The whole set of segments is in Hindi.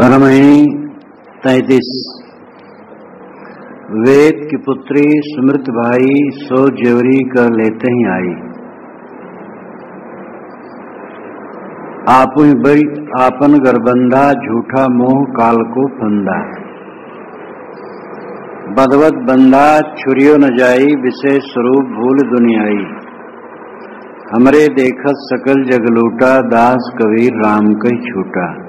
रमणी 33। वेद की पुत्री स्मृत भाई सो जेवरी कर लेते ही आई। आपु बड़ी आपन गरबंधा झूठा मोह काल को फंदा। बदवत बंधा छुरियो न जाई विषय स्वरूप भूल दुनियाई। हमरे देखत सकल जग लूटा दास कबीर राम कही छूटा।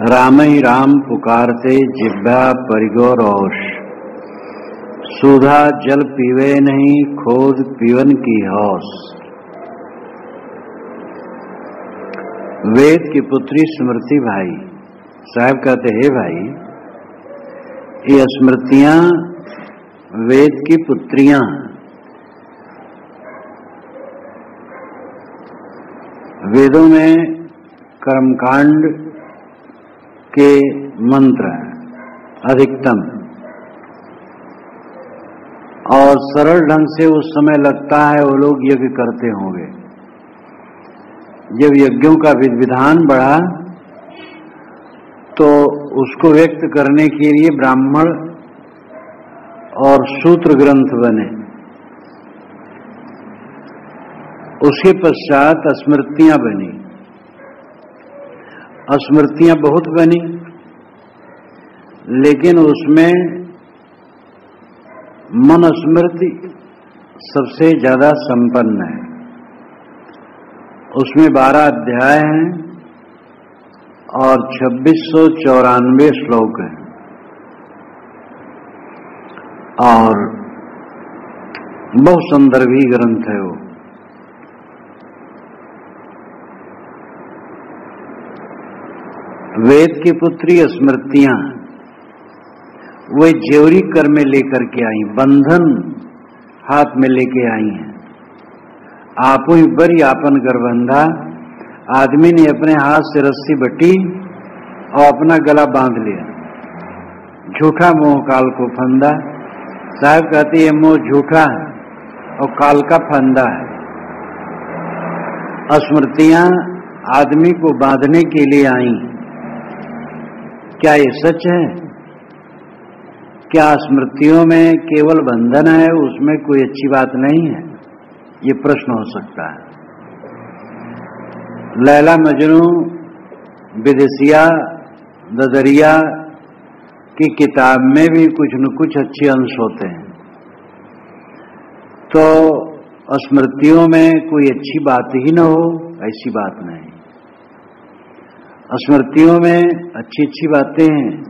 राम ही राम पुकारते जिह्वा परिगो रोष। सुधा जल पीवे नहीं खोद पीवन की हौस। वेद की पुत्री स्मृति भाई साहब कहते हैं भाई ये स्मृतियां वेद की पुत्रियां। वेदों में कर्मकांड के मंत्र अधिकतम और सरल ढंग से उस समय लगता है वो लोग यज्ञ करते होंगे। जब यज्ञों का विधान बढ़ा तो उसको व्यक्त करने के लिए ब्राह्मण और सूत्र ग्रंथ बने। उसके पश्चात स्मृतियां बनी। स्मृतियां बहुत बनी लेकिन उसमें मन स्मृति सबसे ज्यादा संपन्न है। उसमें 12 अध्याय हैं और 2694 श्लोक हैं और बहुत संदर्भी ग्रंथ है वो। वेद की पुत्री स्मृतियां वे जेवरी कर में लेकर के आई, बंधन हाथ में लेके आई हैं। आपो ही बरी आपन गरबंधा। आदमी ने अपने हाथ से रस्सी बटी और अपना गला बांध लिया। झूठा मोह काल को फंदा। साहब कहते ये मोह झूठा है और काल का फंदा है। स्मृतियां आदमी को बांधने के लिए आई। क्या ये सच है? क्या स्मृतियों में केवल बंधन है, उसमें कोई अच्छी बात नहीं है? ये प्रश्न हो सकता है। लैला मजनू विदेशिया ददरिया की किताब में भी कुछ न कुछ अच्छे अंश होते हैं, तो स्मृतियों में कोई अच्छी बात ही न हो ऐसी बात नहीं। स्मृतियों में अच्छी अच्छी बातें हैं,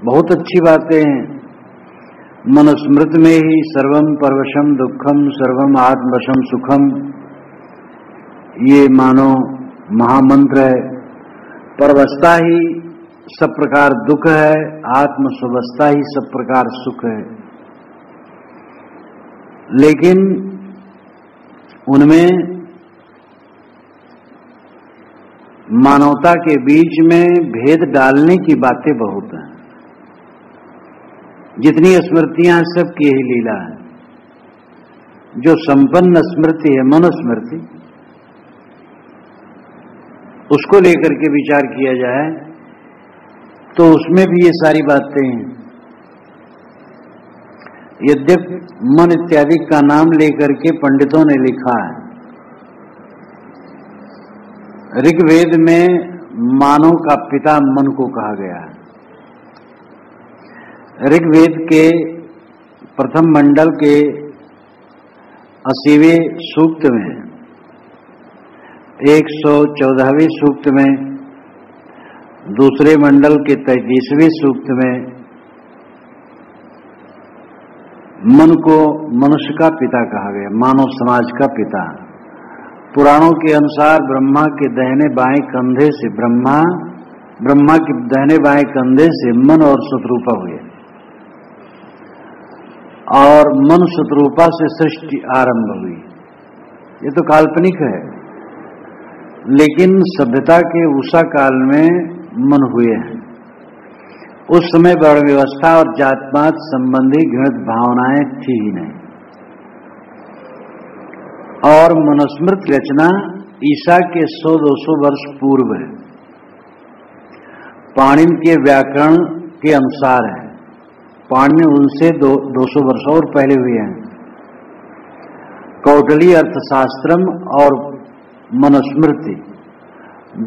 बहुत अच्छी बातें हैं। मनुस्मृत में ही सर्वम परवशम दुखम सर्वम आत्मवशम सुखम ये मानो महामंत्र है। परवस्था ही सब प्रकार दुख है, आत्मस्वस्था ही सब प्रकार सुख है। लेकिन उनमें मानवता के बीच में भेद डालने की बातें बहुत हैं। जितनी स्मृतियां सबकी यही लीला है। जो संपन्न स्मृति है मनुस्मृति, उसको लेकर के विचार किया जाए तो उसमें भी ये सारी बातें हैं। यद्यपि मन इत्यादि का नाम लेकर के पंडितों ने लिखा है। ऋग्वेद में मानव का पिता मन को कहा गया है। ऋग्वेद के प्रथम मंडल के 80वें सूक्त में 114वें सूक्त में, दूसरे मंडल के 33वें सूक्त में मन को मनुष्य का पिता कहा गया, मानव समाज का पिता। पुराणों के अनुसार ब्रह्मा के दाहिने बाएं कंधे से ब्रह्मा के दाहिने बाएं कंधे से मन और शत्रुपा हुए और मन शत्रुपा से सृष्टि आरंभ हुई। ये तो काल्पनिक है, लेकिन सभ्यता के उषा काल में मन हुए हैं। उस समय वर्ण व्यवस्था और जात-पात संबंधी घृणित भावनाएं थी ही नहीं। और मनुस्मृत रचना ईसा के 100-200 वर्ष पूर्व है। पाणिनि के व्याकरण के अनुसार है। पाणिनि उनसे 200 वर्ष और पहले हुए हैं। कौटिल्य अर्थशास्त्रम और मनुस्मृति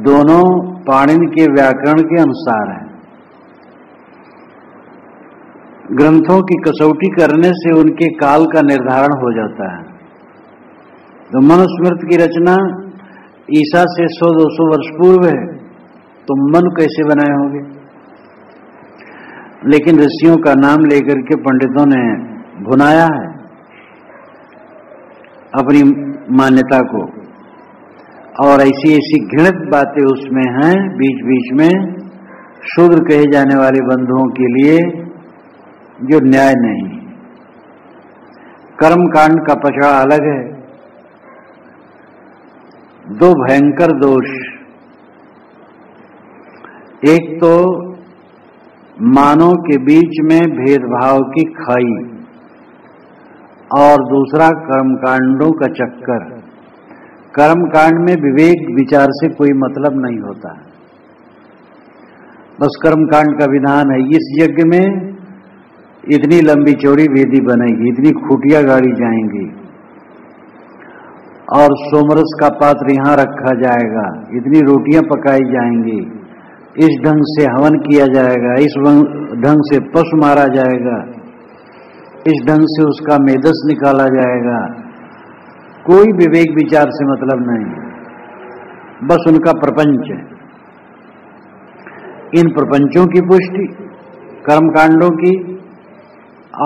दोनों पाणिनि के व्याकरण के अनुसार है। ग्रंथों की कसौटी करने से उनके काल का निर्धारण हो जाता है। तो मनुस्मृति की रचना ईसा से 100-200 वर्ष पूर्व है, तो मनु कैसे बनाए होंगे? लेकिन ऋषियों का नाम लेकर के पंडितों ने भुनाया है अपनी मान्यता को, और ऐसी ऐसी घृणित बातें उसमें हैं बीच बीच में शूद्र कहे जाने वाले बंधुओं के लिए, जो न्याय नहीं। कर्म कांड का पचड़ा अलग है। दो भयंकर दोष, एक तो मानव के बीच में भेदभाव की खाई, और दूसरा कर्मकांडों का चक्कर। कर्मकांड में विवेक विचार से कोई मतलब नहीं होता, बस कर्मकांड का विधान है। इस यज्ञ में इतनी लंबी चौड़ी वेदी बनेगी, इतनी खूटियां गाड़ी जाएंगी, और सोमरस का पात्र यहां रखा जाएगा, इतनी रोटियां पकाई जाएंगी, इस ढंग से हवन किया जाएगा, इस ढंग से पशु मारा जाएगा, इस ढंग से उसका मेदस निकाला जाएगा। कोई विवेक विचार से मतलब नहीं, बस उनका प्रपंच है। इन प्रपंचों की पुष्टि कर्मकांडों की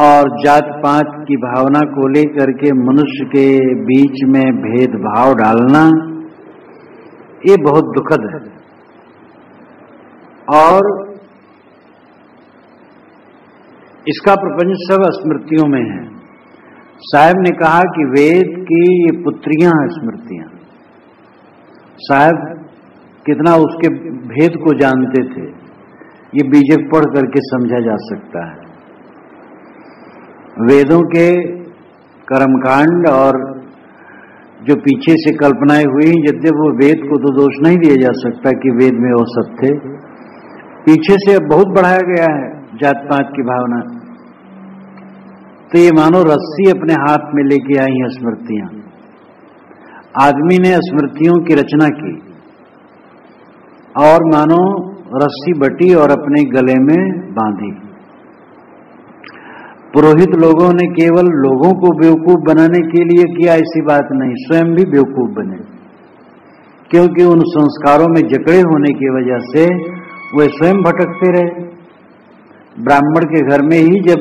और जात पात की भावना को लेकर के मनुष्य के बीच में भेदभाव डालना, ये बहुत दुखद है। और इसका प्रपंच सब स्मृतियों में है। साहब ने कहा कि वेद की ये पुत्रियां हैं स्मृतियां। साहब कितना उसके भेद को जानते थे, ये बीजक पढ़ करके समझा जा सकता है। वेदों के कर्मकांड और जो पीछे से कल्पनाएं हुई, यद्यपि वो वेद को तो दोष नहीं दिया जा सकता कि वेद में वो सब थे, पीछे से अब बहुत बढ़ाया गया है जात पात की भावना। तो ये मानो रस्सी अपने हाथ में लेके आई हैं स्मृतियां। आदमी ने स्मृतियों की रचना की और मानो रस्सी बटी और अपने गले में बांधी। पुरोहित लोगों ने केवल लोगों को बेवकूफ बनाने के लिए किया, ऐसी बात नहीं, स्वयं भी बेवकूफ बने, क्योंकि उन संस्कारों में जकड़े होने की वजह से वे स्वयं भटकते रहे। ब्राह्मण के घर में ही जब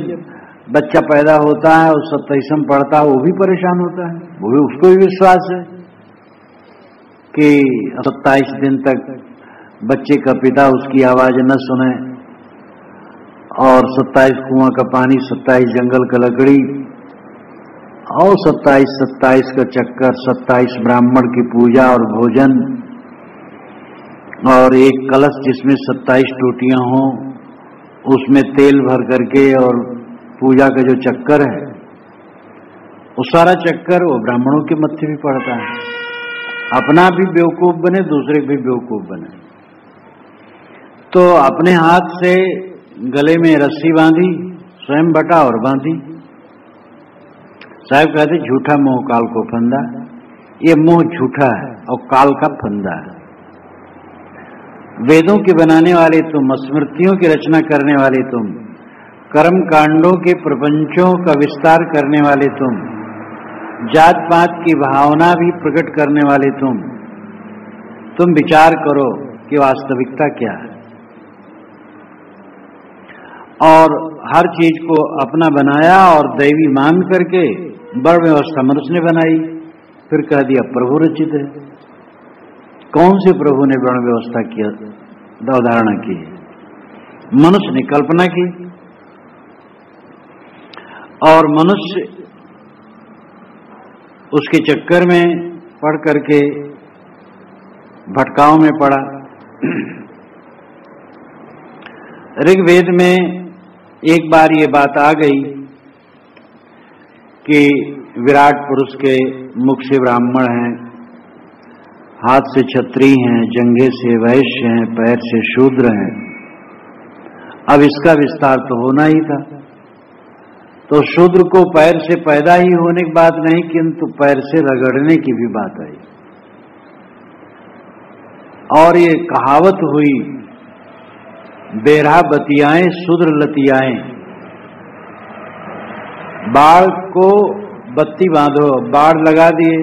बच्चा पैदा होता है और 27 पढ़ता है, वो भी परेशान होता है, वो भी, उसको भी विश्वास है कि 27 दिन तक बच्चे का पिता उसकी आवाज न सुने, और 27 कुआं का पानी, 27 जंगल का लकड़ी, और 27 का चक्कर, 27 ब्राह्मण की पूजा और भोजन, और एक कलश जिसमें 27 टोटियां हों, उसमें तेल भर करके, और पूजा का जो चक्कर है, वो सारा चक्कर वो ब्राह्मणों के मत्थे भी पड़ता है। अपना भी बेवकूफ बने, दूसरे भी बेवकूफ बने। तो अपने हाथ से गले में रस्सी बांधी, स्वयं बटा और बांधी। साहब कहते झूठा मोह काल को फंदा। ये मोह झूठा है और काल का फंदा है। वेदों के बनाने वाले तुम, स्मृतियों की रचना करने वाले तुम, कर्म कांडों के प्रपंचों का विस्तार करने वाले तुम, जात पात की भावना भी प्रकट करने वाले तुम विचार करो कि वास्तविकता क्या है। और हर चीज को अपना बनाया और दैवी मान करके वर्ण व्यवस्था मनुष्य ने बनाई, फिर कह दिया प्रभु रचित है। कौन से प्रभु ने वर्ण व्यवस्था किया, अवधारणा की? मनुष्य ने कल्पना की, और मनुष्य उसके चक्कर में पड़ करके भटकाव में पड़ा। ऋग्वेद में एक बार ये बात आ गई कि विराट पुरुष के मुख से ब्राह्मण हैं, हाथ से क्षत्रिय हैं, जंघे से वैश्य हैं, पैर से शूद्र हैं, अब इसका विस्तार तो होना ही था। तो शूद्र को पैर से पैदा ही होने की बात नहीं, किंतु पैर से रगड़ने की भी बात आई। और ये कहावत हुई, बेरहा बतियाएं शूद्र लतियाएं। बाढ़ को बत्ती बांधो, बाढ़ लगा दिए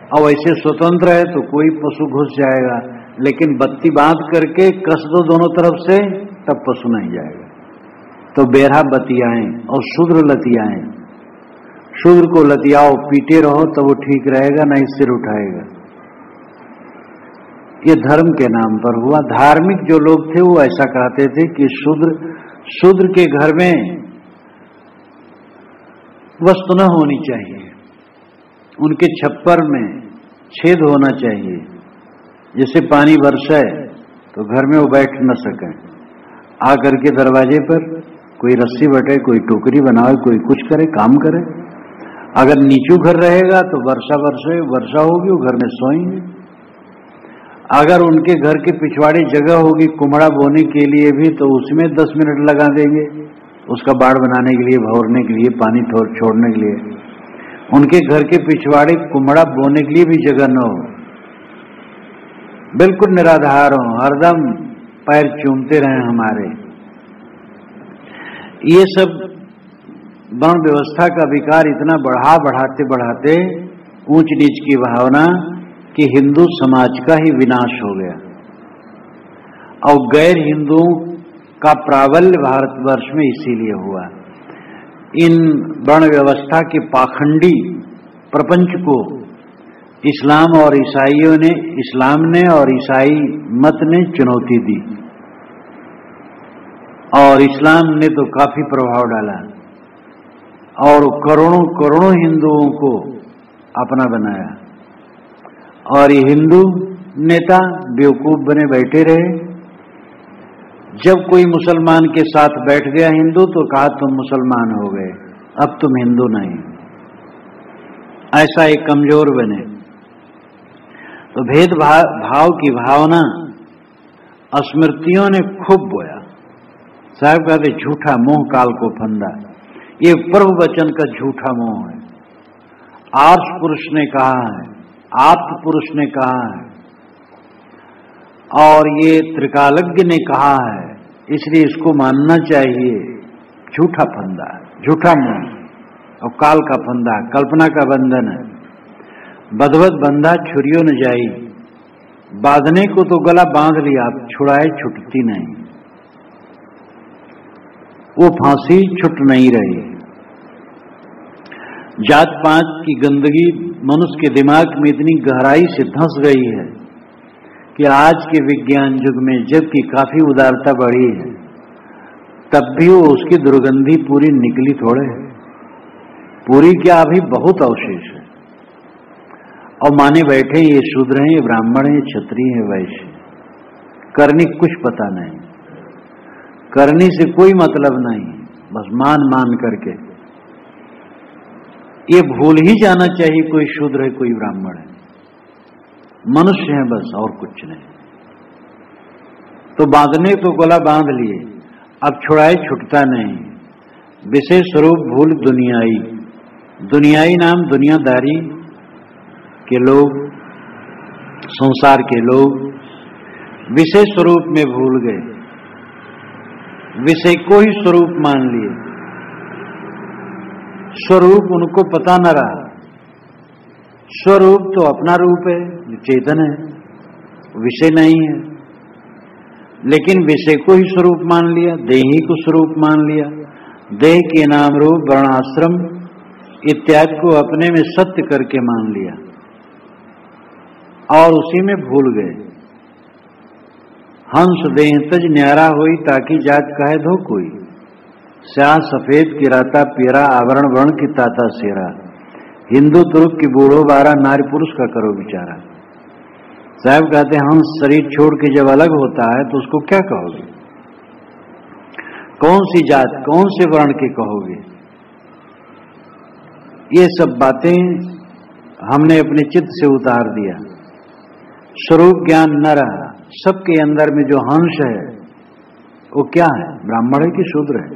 और वैसे स्वतंत्र है तो कोई पशु घुस जाएगा, लेकिन बत्ती बांध करके कस दो दोनों तरफ से, तब पशु नहीं जाएगा। तो बेरहा बतियाएं और शूद्र लतियाएं। शूद्र को लतियाओ, पीटे रहो तो वो ठीक रहेगा, नहीं सिर उठाएगा। ये धर्म के नाम पर हुआ। धार्मिक जो लोग थे वो ऐसा कहते थे कि शूद्र के घर में वस्तु न होनी चाहिए, उनके छप्पर में छेद होना चाहिए, जैसे पानी बरसाए तो घर में वो बैठ न सके। आकर के दरवाजे पर कोई रस्सी बटे, कोई टोकरी बनाए, कोई कुछ करे, काम करे। अगर नीचू घर रहेगा तो वर्षा होगी, वो घर में सोएंगे। अगर उनके घर के पिछवाड़ी जगह होगी कुम्हड़ा बोने के लिए भी, तो उसमें 10 मिनट लगा देंगे, उसका बाड़ बनाने के लिए, भौरने के लिए, पानी छोड़ने के लिए। उनके घर के पिछवाड़े कुम्हड़ा बोने के लिए भी जगह न हो, बिल्कुल निराधार हो, हरदम पैर चूमते रहे हमारे। ये सब वर्ण व्यवस्था का विकार इतना बढ़ाते ऊंच नीच की भावना कि हिंदू समाज का ही विनाश हो गया और गैर हिंदुओं का प्राबल्य भारतवर्ष में इसीलिए हुआ। इन वर्ण व्यवस्था के पाखंडी प्रपंच को इस्लाम ने और ईसाई मत ने चुनौती दी, और इस्लाम ने तो काफी प्रभाव डाला और करोड़ों हिंदुओं को अपना बनाया। और ये हिंदू नेता बेवकूफ बने बैठे रहे। जब कोई मुसलमान के साथ बैठ गया हिंदू, तो कहा तुम मुसलमान हो गए, अब तुम हिंदू नहीं। ऐसा एक कमजोर बने। तो भेदभाव की भावना स्मृतियों ने खूब बोया। साहब कहते झूठा मोह काल को फंदा। ये प्रभु वचन का झूठा मोह है। आर्ष पुरुष ने कहा है, आप्त पुरुष ने कहा है, और ये त्रिकालज्ञ ने कहा है, इसलिए इसको मानना चाहिए। झूठा फंदा, झूठा मोह और काल का फंदा, कल्पना का बंधन है। बदवत बंधा छुरियों न जाई, बांधने को तो गला बांध लिया, छुड़ाए छुटती नहीं। वो फांसी छुट नहीं रही। जात पात की गंदगी मनुष्य के दिमाग में इतनी गहराई से धंस गई है कि आज के विज्ञान युग में जबकि काफी उदारता बढ़ी है, तब भी वो उसकी दुर्गंधी पूरी निकली थोड़े है। पूरी क्या, अभी बहुत अवशेष है। और माने बैठे ये शूद्र हैं, ये ब्राह्मण हैं, क्षत्रिय हैं, वैश्य। करनी कुछ पता नहीं, करनी से कोई मतलब नहीं, बस मान करके। ये भूल ही जाना चाहिए कोई शूद्र है, कोई ब्राह्मण है, मनुष्य है बस, और कुछ नहीं। तो बांधने तो गला बांध लिए, अब छुड़ाए छुटता नहीं। विशेष स्वरूप भूल दुनियाई नाम दुनियादारी के लोग, संसार के लोग विशेष स्वरूप में भूल गए, विषय को ही स्वरूप मान लिए। स्वरूप उनको पता न रहा। स्वरूप तो अपना रूप है, जो चेतन है, विषय नहीं है। लेकिन विषय को ही स्वरूप मान लिया, देही को स्वरूप मान लिया। देह के नाम रूप वर्णाश्रम इत्यादि को अपने में सत्य करके मान लिया और उसी में भूल गए। हंस देह तज न्यारा होई, ताकि जात कहे धो कोई। स्याह सफेद की राता पीरा, आवरण वर्ण की ताता सेरा। हिंदू तुर्क की बूढ़ो बारा, नारी पुरुष का करो विचारा। साहब कहते हैं हंस शरीर छोड़ के जब अलग होता है तो उसको क्या कहोगे? कौन सी जात, कौन से वर्ण के कहोगे? ये सब बातें हमने अपने चित्त से उतार दिया। स्वरूप ज्ञान न रहा। सबके अंदर में जो हंस है वो क्या है? ब्राह्मण है कि शूद्र है,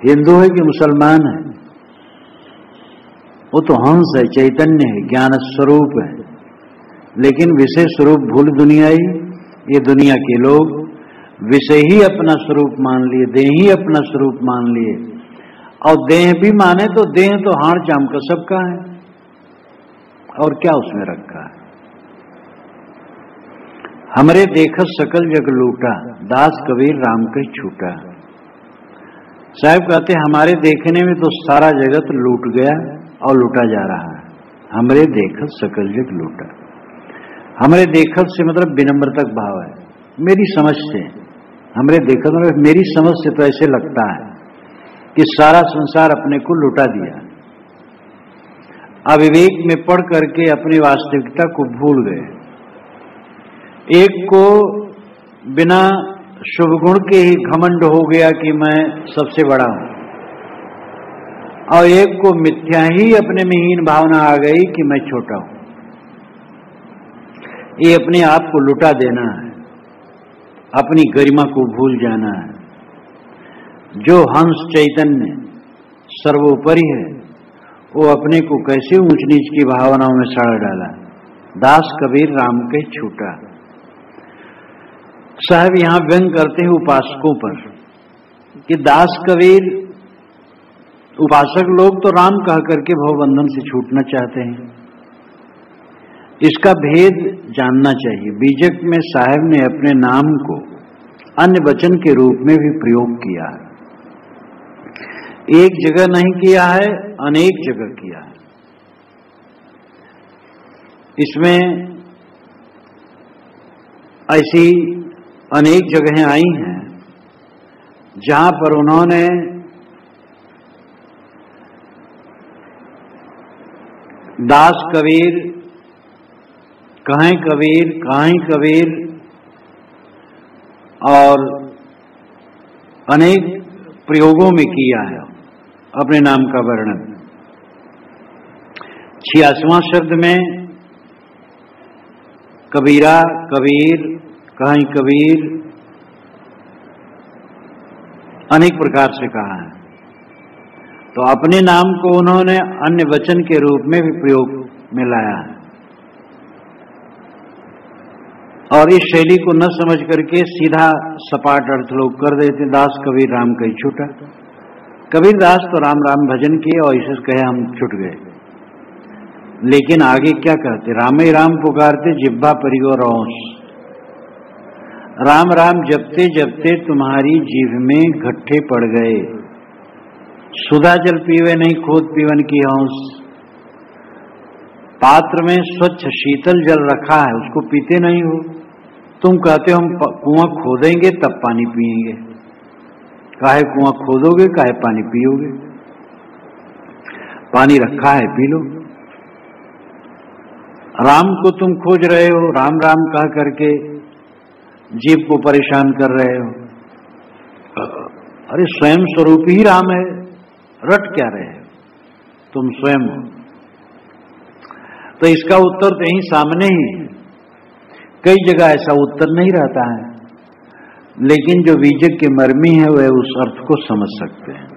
हिंदू है कि मुसलमान है? वो तो हंस है, चैतन्य है, ज्ञान स्वरूप है। लेकिन विषय स्वरूप भूल दुनियाई, ये दुनिया के लोग विषय ही अपना स्वरूप मान लिए, देह ही अपना स्वरूप मान लिए। और देह भी माने तो देह तो हाड़ चाम का सबका है, और क्या उसमें रखा है? हमरे देखत सकल जग लूटा, दास कबीर राम के छूटा। साहब कहते हमारे देखने में तो सारा जगत लूट गया और लूटा जा रहा है। हमरे देखत सकल जग लूटा। हमरे देखत से मतलब विनम्रतक भाव है, मेरी समझ से। हमरे देखत मतलब मेरी समझ से तो ऐसे लगता है कि सारा संसार अपने को लुटा दिया। अविवेक में पड़ करके अपनी वास्तविकता को भूल गए। एक को बिना शुभ गुण के ही घमंड हो गया कि मैं सबसे बड़ा हूं, और एक को मिथ्या ही अपने में हीन भावना आ गई कि मैं छोटा हूं। ये अपने आप को लुटा देना है, अपनी गरिमा को भूल जाना है। जो हंस चैतन्य सर्वोपरि है, वो अपने को कैसे ऊंच नीच की भावनाओं में सड़ डाला। दास कबीर राम के छूटा। साहब यहां व्यंग करते हैं उपासकों पर कि दास कबीर उपासक लोग तो राम कह करके भवबंधन से छूटना चाहते हैं। इसका भेद जानना चाहिए। बीजक में साहब ने अपने नाम को अन्य वचन के रूप में भी प्रयोग किया है। एक जगह नहीं किया है, अनेक जगह किया है। इसमें ऐसी अनेक जगहें आई हैं जहां पर उन्होंने दास कबीर, कहें कबीर, कहें कबीर और अनेक प्रयोगों में किया है अपने नाम का वर्णन। 86वां शब्द में कबीरा, कबीर, कहीं कबीर अनेक प्रकार से कहा है। तो अपने नाम को उन्होंने अन्य वचन के रूप में भी प्रयोग में लाया है, और इस शैली को न समझ करके सीधा सपाट अर्थ लोग कर देते, दास कबीर राम कहीं छूटा। कबीर दास तो राम राम भजन किए और इसे कहे हम छूट गए। लेकिन आगे क्या कहते? राम ही राम पुकारते जिह्वा परिवर औंस। राम राम जपते जपते तुम्हारी जीभ में घट्टे पड़ गए। सुधा जल पीवे नहीं खोद पीवन की हौस। पात्र में स्वच्छ शीतल जल रखा है, उसको पीते नहीं हो। तुम कहते हो हम कुआं खोदेंगे तब पानी पिएंगे। काहे कुआं खोदोगे, काहे पानी पियोगे? पानी रखा है, पी लो। राम को तुम खोज रहे हो, राम राम कह करके जीव को परेशान कर रहे हो। अरे स्वयं स्वरूप ही राम है, रट क्या रहे हो? तुम स्वयं हो। तो इसका उत्तर तो यहीं सामने ही है। कई जगह ऐसा उत्तर नहीं रहता है, लेकिन जो बीजक के मर्मी है वह उस अर्थ को समझ सकते हैं।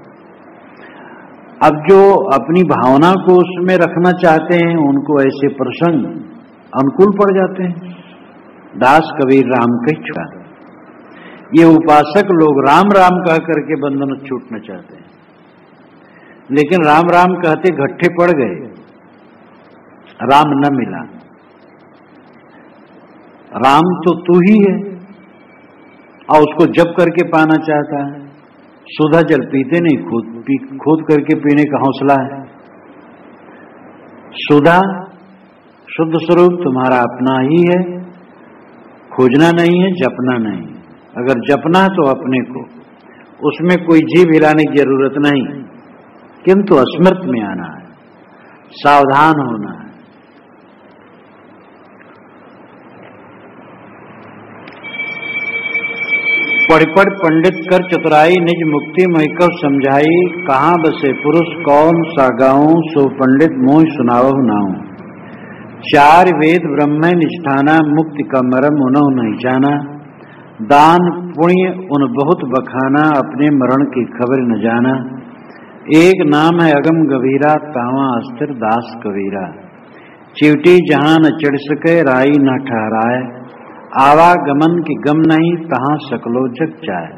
अब जो अपनी भावना को उसमें रखना चाहते हैं, उनको ऐसे प्रसंग अनुकूल पड़ जाते हैं। दास कबीर राम के छूटा। ये उपासक लोग राम राम कह करके बंधन छूटना चाहते हैं, लेकिन राम राम कहते घट्टे पड़ गए, राम न मिला। राम तो तू ही है, और उसको जप करके पाना चाहता है। सुधा जल पीते नहीं, खोद करके पीने का हौसला है। सुधा शुद्ध स्वरूप तुम्हारा अपना ही है, खोजना नहीं है, जपना नहीं। अगर जपना है तो अपने को, उसमें कोई जीभ हिलाने की जरूरत नहीं, किंतु अस्मृत में आना है, सावधान होना है। पढ़ पंडित कर चतुराई, निज मुक्ति महकव समझाई। कहाँ बसे पुरुष कौन सा गाऊं, सो पंडित मोह सुनावहु नाऊं। चार वेद ब्रह्म निष्ठाना, मुक्ति का मरम उन्हों नहीं जाना। दान पुण्य उन बहुत बखाना, अपने मरण की खबर न जाना। एक नाम है अगम गभीरा, तावा अस्थिर दास कबीरा। चिवटी जहां न चढ़ सके, राई न ठहराए। आवागमन की गम नहीं, तहां सकलो जग जाए।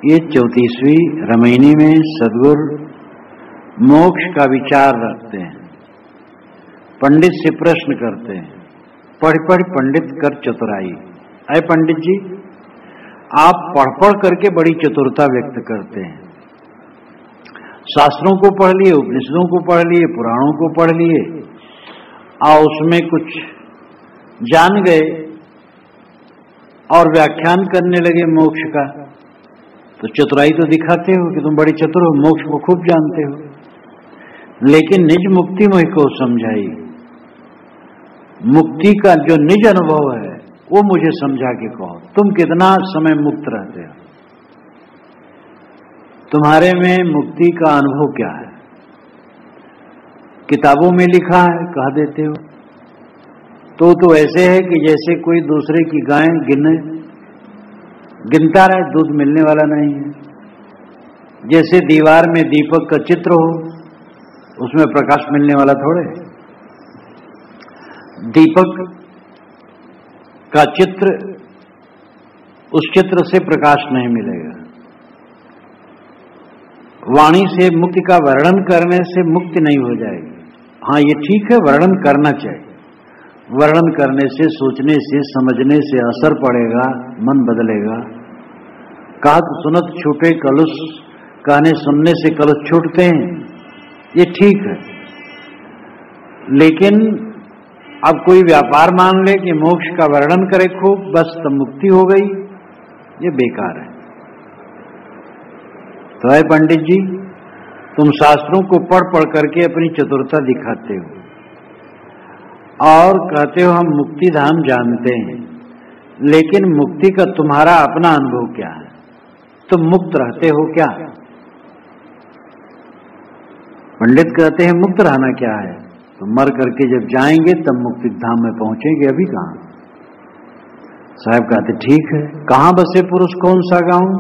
ये 34वीं रमैनी में सद्गुरु मोक्ष का विचार रखते हैं। पंडित से प्रश्न करते हैं, पढ़ पढ़ पंडित कर चतुराई। अय पंडित जी, आप पढ़ पढ़ करके बड़ी चतुरता व्यक्त करते हैं। शास्त्रों को पढ़ लिए, उपनिषदों को पढ़ लिए, पुराणों को पढ़ लिए और उसमें कुछ जान गए और व्याख्यान करने लगे मोक्ष का, तो चतुराई तो दिखाते हो कि तुम बड़े चतुर हो, मोक्ष को खूब जानते हो। लेकिन निज मुक्ति मुझको समझाई, मुक्ति का जो निज अनुभव है वो मुझे समझा के कहो। तुम कितना समय मुक्त रहते हो, तुम्हारे में मुक्ति का अनुभव क्या है? किताबों में लिखा है कह देते हो, तो ऐसे है कि जैसे कोई दूसरे की गाय गिनता रहे, दूध मिलने वाला नहीं है। जैसे दीवार में दीपक का चित्र हो, उसमें प्रकाश मिलने वाला थोड़े। दीपक का चित्र, उस चित्र से प्रकाश नहीं मिलेगा। वाणी से मुक्ति का वर्णन करने से मुक्ति नहीं हो जाएगी। हाँ, ये ठीक है, वर्णन करना चाहिए। वर्णन करने से, सोचने से, समझने से असर पड़ेगा, मन बदलेगा। कहत सुनत छूटे कलुष, कहने सुनने से कलुष छूटते हैं, ये ठीक है। लेकिन अब कोई व्यापार मान ले कि मोक्ष का वर्णन करे खूब, बस तब मुक्ति हो गई, ये बेकार है। तो है पंडित जी, तुम शास्त्रों को पढ़ पढ़ करके अपनी चतुरता दिखाते हो और कहते हो हम मुक्ति धाम जानते हैं, लेकिन मुक्ति का तुम्हारा अपना अनुभव क्या है? तुम मुक्त रहते हो क्या? पंडित कहते हैं मुक्त रहना क्या है? तो मर करके जब जाएंगे तब मुक्ति धाम में पहुंचेंगे, अभी कहां? साहब कहते ठीक है, कहां बसे पुरुष कौन सा गाऊं,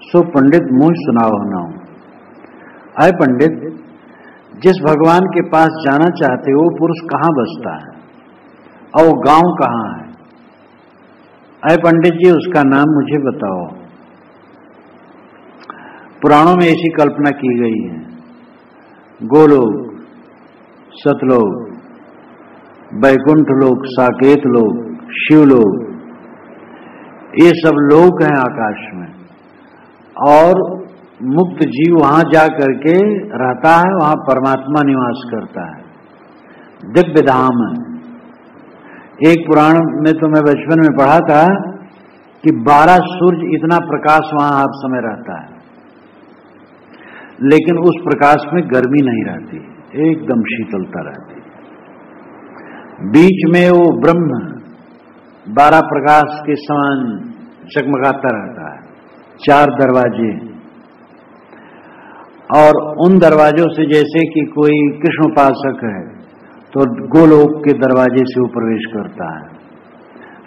सो पंडित मुझ सुनाओ ना हूं। अय पंडित, जिस भगवान के पास जाना चाहते हो वो पुरुष कहां बसता है और वो गांव कहां है? अय पंडित जी, उसका नाम मुझे बताओ। पुराणों में ऐसी कल्पना की गई है, गोलोक, सतलोक, वैकुंठ लोक, साकेत लोक, शिवलोक, ये सब लोक हैं आकाश में। और मुक्त जीव वहां जा करके रहता है, वहां परमात्मा निवास करता है, दिव्य धाम है। एक पुराण में तो मैं बचपन में पढ़ा था कि 12 सूर्य इतना प्रकाश वहां हर समय रहता है, लेकिन उस प्रकाश में गर्मी नहीं रहती, एकदम शीतलता रहती। बीच में वो ब्रह्म 12 प्रकाश के समान चकमकाता रहता है, 4 दरवाजे, और उन दरवाजों से जैसे कि कोई कृष्ण उपासक है तो गोलोक के दरवाजे से वो प्रवेश करता है,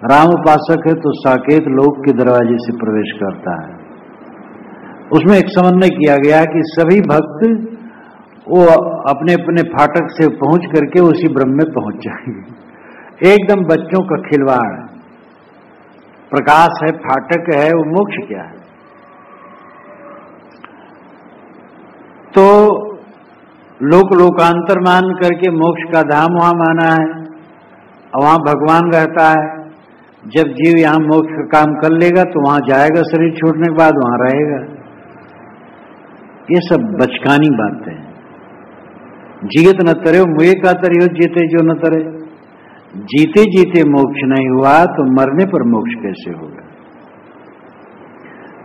राम उपासक है तो साकेत लोक के दरवाजे से प्रवेश करता है। उसमें एक समन्वय किया गया कि सभी भक्त वो अपने अपने फाटक से पहुंच करके उसी ब्रह्म में पहुंच जाएंगे। एकदम बच्चों का खिलवाड़, प्रकाश है, फाटक है, वो मोक्ष क्या है? तो लोक लोकांतर मान करके मोक्ष का धाम वहां माना है, वहां भगवान रहता है। जब जीव यहां मोक्ष का काम कर लेगा तो वहां जाएगा, शरीर छोड़ने के बाद वहां रहेगा। ये सब बचकानी बातें हैं। जीत न तरे मुए का तरियो, जीते जो न तरे। जीते जीते मोक्ष नहीं हुआ तो मरने पर मोक्ष कैसे होगा?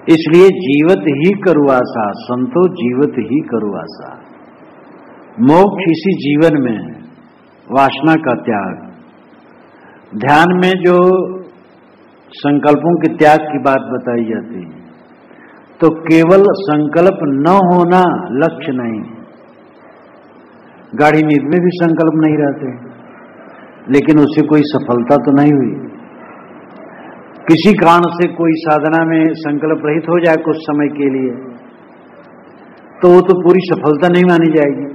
इसलिए जीवत ही करू आशा, संतो जीवत ही करू आशा। मोक्ष इसी जीवन में है, वासना का त्याग। ध्यान में जो संकल्पों के त्याग की बात बताई जाती है, तो केवल संकल्प न होना लक्ष्य नहीं। गाड़ी नींद में भी संकल्प नहीं रहते, लेकिन उससे कोई सफलता तो नहीं हुई। किसी कारण से कोई साधना में संकल्प रहित हो जाए कुछ समय के लिए, तो वो तो पूरी सफलता नहीं मानी जाएगी।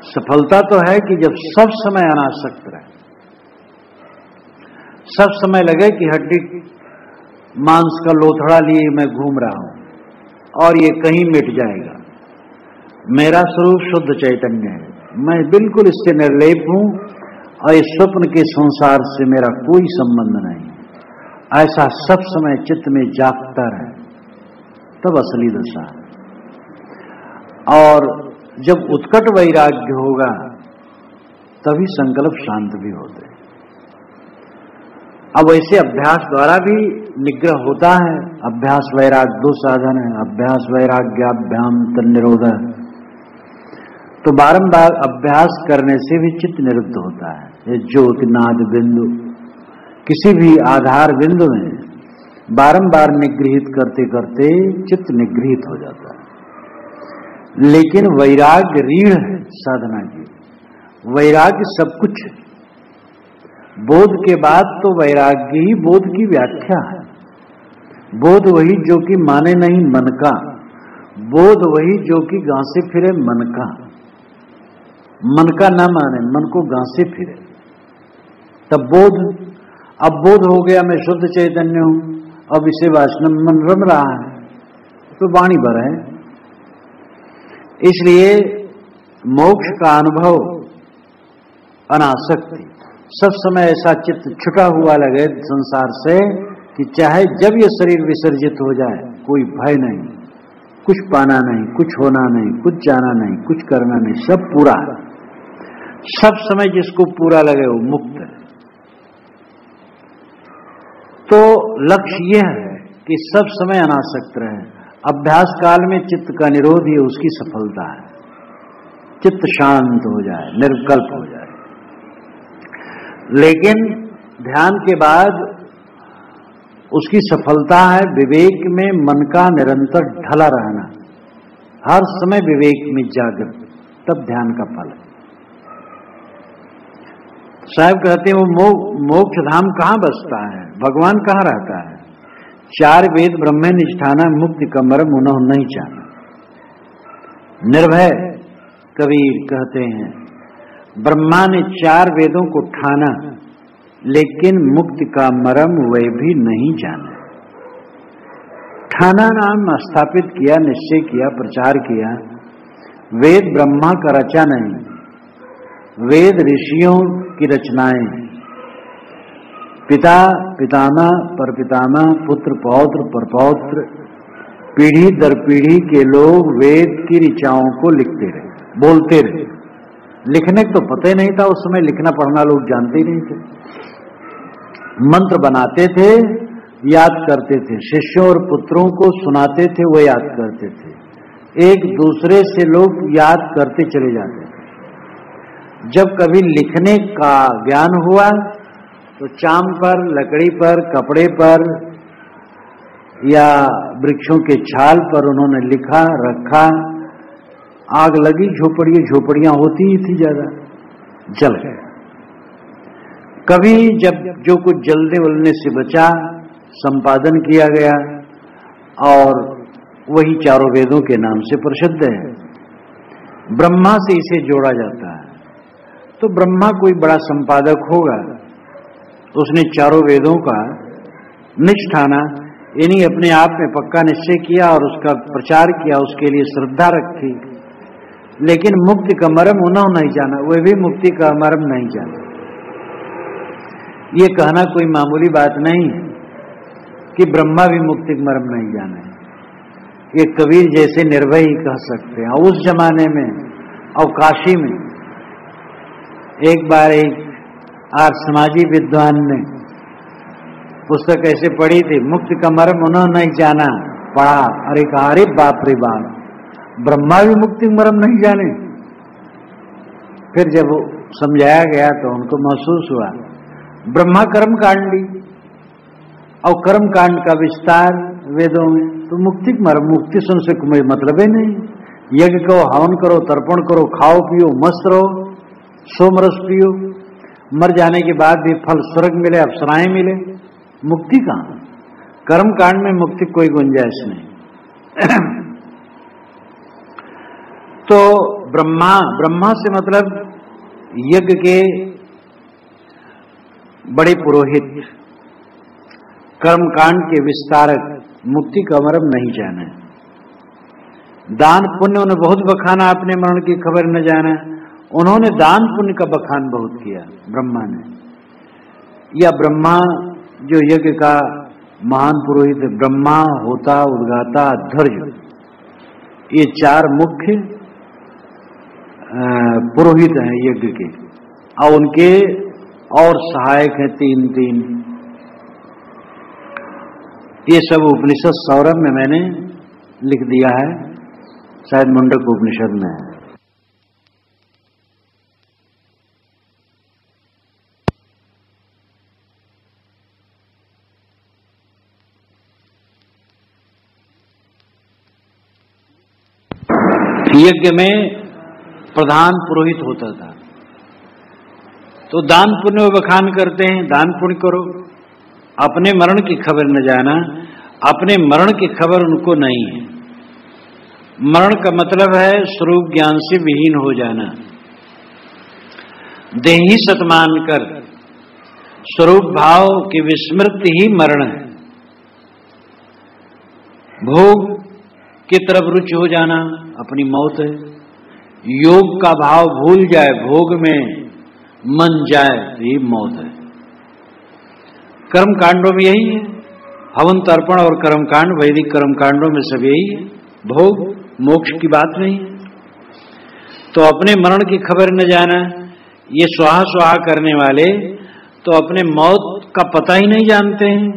सफलता तो है कि जब सब समय अनासक्त रहे, सब समय लगे कि हड्डी मांस का लोथड़ा लिए मैं घूम रहा हूं और ये कहीं मिट जाएगा। मेरा स्वरूप शुद्ध चैतन्य है, मैं बिल्कुल इससे निर्लेप हूं और इस स्वप्न के संसार से मेरा कोई संबंध नहीं। ऐसा सब समय चित्त में जागता रहे, तब असली दशा है। और जब उत्कट वैराग्य होगा तभी संकल्प शांत भी होते हैं। अब वैसे अभ्यास द्वारा भी निग्रह होता है। अभ्यास वैराग्य दो साधन है, अभ्यास वैराग्याभ्याम तन्निरोधः। तो बारंबार अभ्यास करने से भी चित्त निरुद्ध होता है। ये ज्योतिनाद बिंदु, किसी भी आधार बिंदु में बारंबार निगृहित करते करते चित्त निगृहित हो जाता है। लेकिन वैराग्य रीढ़ है साधना की। वैराग्य सब कुछ है। बोध के बाद तो वैराग्य ही बोध की व्याख्या है। बोध वही जो कि माने नहीं मन का, बोध वही जो कि गांसे फिरे मन का, मन का ना माने, मन को गांसे फिरे, तब बोध। अब बोध हो गया मैं शुद्ध चैतन्य हूं, अब इसे वासना में मन रम रहा है, तो वाणी भर है। इसलिए मोक्ष का अनुभव अनासक्ति, सब समय ऐसा चित्त छुटा हुआ लगे संसार से कि चाहे जब ये शरीर विसर्जित हो जाए कोई भय नहीं, कुछ पाना नहीं, कुछ होना नहीं, कुछ जाना नहीं, कुछ करना नहीं, सब पूरा है। सब समय जिसको पूरा लगे वो मुक्त है। तो लक्ष्य यह है कि सब समय अनासक्त रहे। अभ्यास काल में चित्त का निरोध ही उसकी सफलता है। चित्त शांत हो जाए, निर्विकल्प हो जाए। लेकिन ध्यान के बाद उसकी सफलता है विवेक में मन का निरंतर ढला रहना, हर समय विवेक में जागृत, तब ध्यान का फल है। साहब कहते हैं वो मोक्ष धाम कहां बसता है, भगवान कहां रहता है। चार वेद ब्रह्मे निष्ठाना मुक्ति कमरम उन्हों नहीं जाना। निर्भय कबीर कहते हैं ब्रह्मा ने चार वेदों को ठाना, लेकिन मुक्ति का मरम वे भी नहीं जाना। ठाना नाम स्थापित किया, निश्चय किया, प्रचार किया। वेद ब्रह्मा का रचा नहीं, वेद ऋषियों की रचनाएं। पिता पितामह परपितामह पुत्र पौत्र परपौत्र, पीढ़ी दर पीढ़ी के लोग वेद की ऋचाओं को लिखते रहे, बोलते रहे। लिखने को तो पता ही नहीं था उस समय, लिखना पढ़ना लोग जानते ही नहीं थे। मंत्र बनाते थे, याद करते थे, शिष्यों और पुत्रों को सुनाते थे, वो याद करते थे। एक दूसरे से लोग याद करते चले जाते थे। जब कभी लिखने का ज्ञान हुआ तो चाम पर, लकड़ी पर, कपड़े पर या वृक्षों के छाल पर उन्होंने लिखा, रखा। आग लगी, झोपड़ियां होती ही थी, ज्यादा जल गए। कभी जब जो कुछ जलने वलने से बचा संपादन किया गया, और वही चारों वेदों के नाम से प्रसिद्ध है। ब्रह्मा से इसे जोड़ा जाता है। तो ब्रह्मा कोई बड़ा संपादक होगा, उसने चारों वेदों का निष्ठाना यानी अपने आप में पक्का निश्चय किया और उसका प्रचार किया, उसके लिए श्रद्धा रखी। लेकिन मुक्ति का मर्म उन्होंने नहीं जाना, वे भी मुक्ति का मर्म नहीं जाना। ये कहना कोई मामूली बात नहीं है कि ब्रह्मा भी मुक्ति का मर्म नहीं जाना है। ये कबीर जैसे निर्भय ही कह सकते हैं। उस जमाने में और काशी में एक बार एक समाजी विद्वान ने पुस्तक ऐसे पढ़ी थी, मुक्ति का मर्म उन्होंने नहीं जाना, पढ़ा, अरे कहा अरे बाप रे बाप, ब्रह्मा भी मुक्ति मर्म नहीं जाने। फिर जब समझाया गया तो उनको महसूस हुआ ब्रह्मा कर्म कांडी और कर्म कांड का विस्तार वेदों में, तो मुक्ति मर्म, मुक्ति सुन से कोई मतलब ही नहीं। यज्ञ करो, हवन करो, तर्पण करो, खाओ पियो, मस्त रहो, सोमरस पियो, मर जाने के बाद भी फल स्वर्ग मिले, अप्सराएं मिले, मुक्ति कहां। कर्म कांड में मुक्ति कोई गुंजाइश नहीं। तो ब्रह्मा से मतलब यज्ञ के बड़े पुरोहित, कर्म कांड के विस्तारक, मुक्ति का मर्म नहीं जाने। दान पुण्य उन्हें बहुत बखाना, अपने मरण की खबर न जाना। उन्होंने दान पुण्य का बखान बहुत किया ब्रह्मा ने। या ब्रह्मा जो यज्ञ का महान पुरोहित, ब्रह्मा, होता, उद्गाता, अध्वर्य, ये चार मुख्य पुरोहित हैं यज्ञ के, और उनके और सहायक हैं तीन। ये सब उपनिषद सौरभ में मैंने लिख दिया है, शायद मुंडक उपनिषद में है। यज्ञ में प्रधान पुरोहित होता था, तो दान पुण्य बखान करते हैं, दान पुण्य करो, अपने मरण की खबर न जाना। अपने मरण की खबर उनको नहीं है। मरण का मतलब है स्वरूप ज्ञान से विहीन हो जाना। देही सतमान कर स्वरूप भाव की विस्मृति ही मरण है। भोग की तरफ रुचि हो जाना अपनी मौत है। योग का भाव भूल जाए, भोग में मन जाए, तो ये मौत है। कर्म कांडों में यही है। हवन तर्पण और कर्म कांड, वैदिक कर्म कांडों में सब यही है। भोग मोक्ष की बात नहीं है। तो अपने मरण की खबर न जाना। ये स्वाहा स्वाहा करने वाले तो अपने मौत का पता ही नहीं जानते हैं,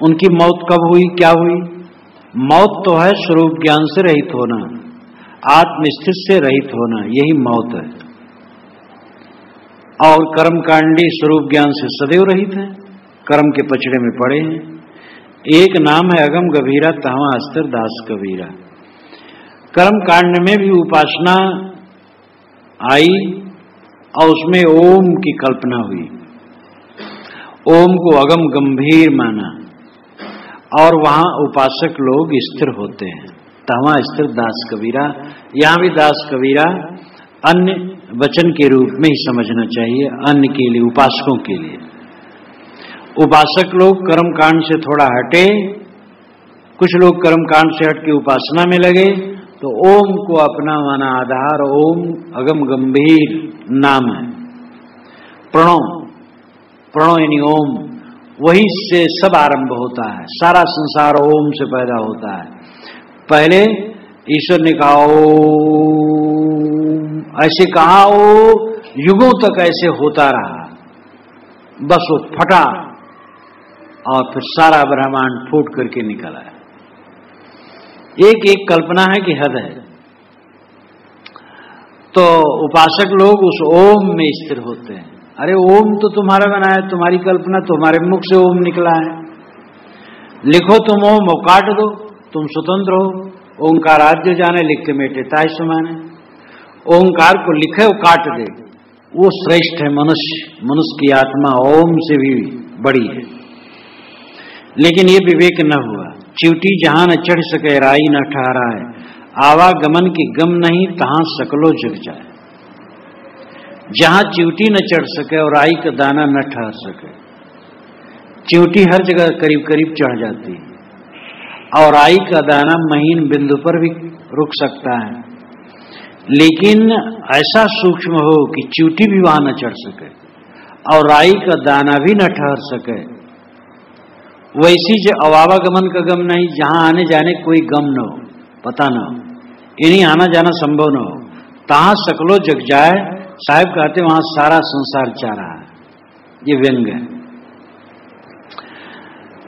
उनकी मौत कब हुई, क्या हुई। मौत तो है स्वरूप ज्ञान से रहित होना, आत्मस्थित से रहित होना, यही मौत है। और कर्मकांडी स्वरूप ज्ञान से सदैव रहित है, कर्म के पचड़े में पड़े हैं। एक नाम है अगम गभीरा, तहाँ अस्तर दास कबीरा। कर्म कांड में भी उपासना आई और उसमें ओम की कल्पना हुई। ओम को अगम गंभीर माना और वहां उपासक लोग स्थिर होते हैं। तहाँ स्थिर दास कबीरा, यहां भी दास कबीरा अन्य वचन के रूप में ही समझना चाहिए, अन्य के लिए, उपासकों के लिए। उपासक लोग कर्म कांड से थोड़ा हटे, कुछ लोग कर्म कांड से हट के उपासना में लगे, तो ओम को अपना माना आधार। ओम अगम गंभीर नाम है। प्रणव यानी ओम, वही से सब आरंभ होता है। सारा संसार ओम से पैदा होता है। पहले ईश्वर ने कहा ओम, ऐसे कहा, वो युगों तक ऐसे होता रहा, बस वो फटा और फिर सारा ब्रह्मांड फूट करके निकल आया। एक एक कल्पना है कि हद है। तो उपासक लोग उस ओम में स्थिर होते हैं। अरे ओम तो तुम्हारा बना है, तुम्हारी कल्पना, तुम्हारे मुख से ओम निकला है। लिखो तुम ओम और काट दो, तुम स्वतंत्र हो। ओंकार आद्य जाने, लिख के मेटे ताय समाने। ओंकार को लिखे और काट दे, वो श्रेष्ठ है। मनुष्य की आत्मा ओम से भी बड़ी है। लेकिन ये विवेक न हुआ। चिवटी जहां न चढ़ सके, राई न ठहराए, आवागमन की गम नहीं, तहां सकलो जग जाए। जहां चिवटी न चढ़ सके और राई का दाना न ठहर सके। चिवटी हर जगह करीब करीब चढ़ जाती है और राई का दाना महीन बिंदु पर भी रुक सकता है, लेकिन ऐसा सूक्ष्म हो कि चिवटी भी वहां न चढ़ सके और राई का दाना भी न ठहर सके। वैसी जो अवागमन का गम नहीं, जहां आने जाने कोई गम न हो, पता न हो, इन्हीं आना जाना संभव न हो, तहां सकलो जग जाए। साहब कहते वहां सारा संसार जा रहा है। ये व्यंग है।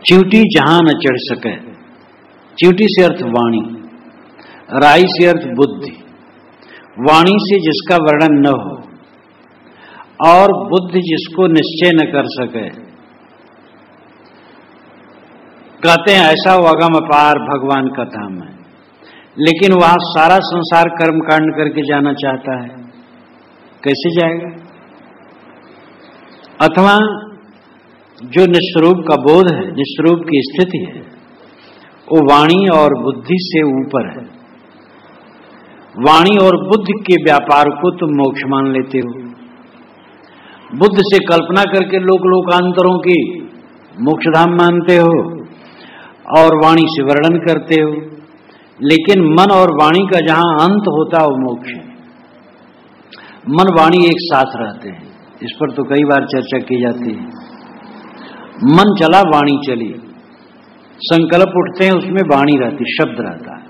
चिवटी जहां न चढ़ सके, चिवटी से अर्थ वाणी, राई से अर्थ बुद्धि। वाणी से जिसका वर्णन न हो और बुद्धि जिसको निश्चय न कर सके, कहते हैं ऐसा अगम अपार भगवान का धाम है। लेकिन वहां सारा संसार कर्म कांड करके जाना चाहता है, कैसे जाएगा? अथवा जो निस्वरूप का बोध है, निस्वरूप की स्थिति है, वो वाणी और बुद्धि से ऊपर है। वाणी और बुद्धि के व्यापार को तुम मोक्ष मान लेते हो। बुद्ध से कल्पना करके लोकांतरों की मोक्षधाम मानते हो और वाणी से वर्णन करते हो, लेकिन मन और वाणी का जहां अंत होता है वो मोक्ष है। मन वाणी एक साथ रहते हैं, इस पर तो कई बार चर्चा की जाती है। मन चला वाणी चली, संकल्प उठते हैं उसमें वाणी रहती, शब्द रहता है।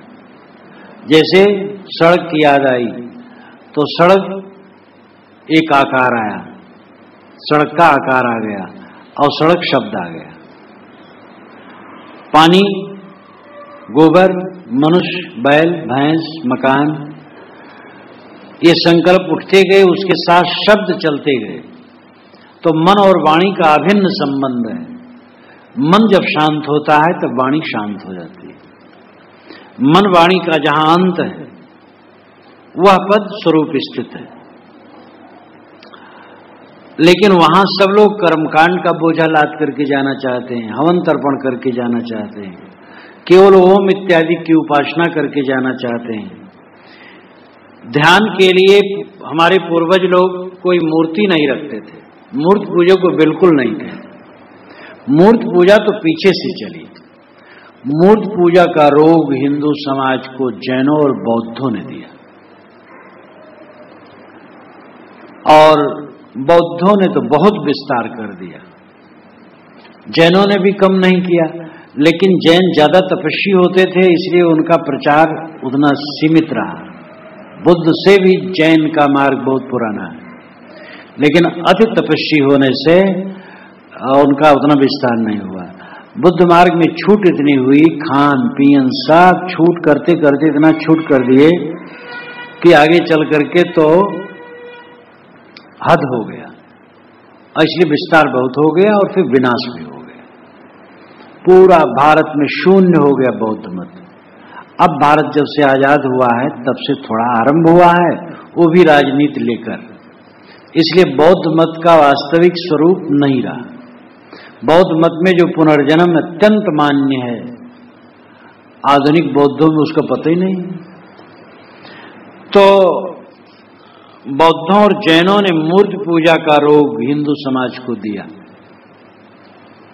जैसे सड़क की याद आई तो सड़क एक आकार आया, सड़क का आकार आ गया और सड़क शब्द आ गया। पानी, गोबर, मनुष्य, बैल, भैंस, मकान, ये संकल्प उठते गए, उसके साथ शब्द चलते गए। तो मन और वाणी का अभिन्न संबंध है। मन जब शांत होता है तब वाणी शांत हो जाती है। मन वाणी का जहां अंत है वह पद स्वरूप स्थित है। लेकिन वहां सब लोग कर्मकांड का बोझा लाद करके जाना चाहते हैं, हवन तर्पण करके जाना चाहते हैं, केवल ओम इत्यादि की उपासना करके जाना चाहते हैं। ध्यान के लिए हमारे पूर्वज लोग कोई मूर्ति नहीं रखते थे, मूर्ति पूजा को बिल्कुल नहीं थे। मूर्ति पूजा तो पीछे से चली। मूर्ति पूजा का रोग हिंदू समाज को जैनों और बौद्धों ने दिया, और बौद्धों ने तो बहुत विस्तार कर दिया, जैनों ने भी कम नहीं किया। लेकिन जैन ज्यादा तपस्वी होते थे, इसलिए उनका प्रचार उतना सीमित रहा। बुद्ध से भी जैन का मार्ग बहुत पुराना है, लेकिन अति तपस्वी होने से उनका उतना विस्तार नहीं हुआ। बुद्ध मार्ग में छूट इतनी हुई, खान पीन सब छूट करते करते इतना छूट कर दिए कि आगे चल करके तो हद हो गया, इसलिए विस्तार बहुत हो गया और फिर विनाश भी हो गया। पूरा भारत में शून्य हो गया बौद्ध मत। अब भारत जब से आजाद हुआ है तब से थोड़ा आरंभ हुआ है, वो भी राजनीति लेकर, इसलिए बौद्ध मत का वास्तविक स्वरूप नहीं रहा। बौद्ध मत में जो पुनर्जन्म अत्यंत मान्य है, आधुनिक बौद्धों में उसका पता ही नहीं। तो बौद्धों और जैनों ने मूर्ति पूजा का रोग हिंदू समाज को दिया।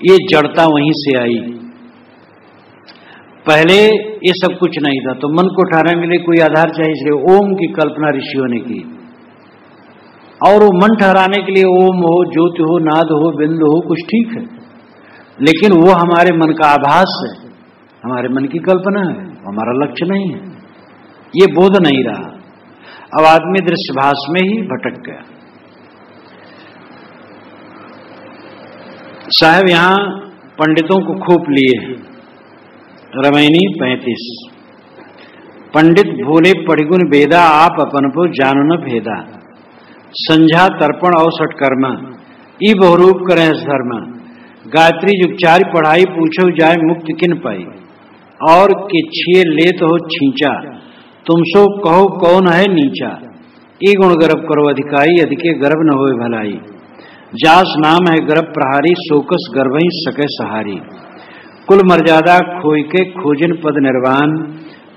ये जड़ता वहीं से आई। पहले ये सब कुछ नहीं था, तो मन को ठहराने के लिए कोई आधार चाहिए, इसलिए ओम की कल्पना ऋषियों ने की। और वो मन ठहराने के लिए ओम हो, ज्योति हो, नाद हो, बिंदु हो, कुछ ठीक है, लेकिन वो हमारे मन का आभास है, हमारे मन की कल्पना है, हमारा लक्ष्य नहीं है। ये बोध नहीं रहा। अब आदमी दृश्यभास में ही भटक गया। साहब यहां पंडितों को खूब लिए हैं। रमैनी 35। पंडित भूले पढ़िगुन वेदा, आप अपन को जानो न भेदा। संझा तर्पण और सटकर्मा, ई बहुरूप करें धर्मा। गायत्री जुगचारी पढ़ाई, पूछो जाए मुक्ति किन पाई। और के छिए लेत हो छींचा, तुम सो कहो कौन है नीचा। ई गुण गर्भ करो अधिकारी, अधिके गर्भ न होए भलाई। जास नाम है गर्भ प्रहारी, सोकस गर्भ ही सके सहारी। कुल मर्यादा खोई के खोजन पद निर्वाण,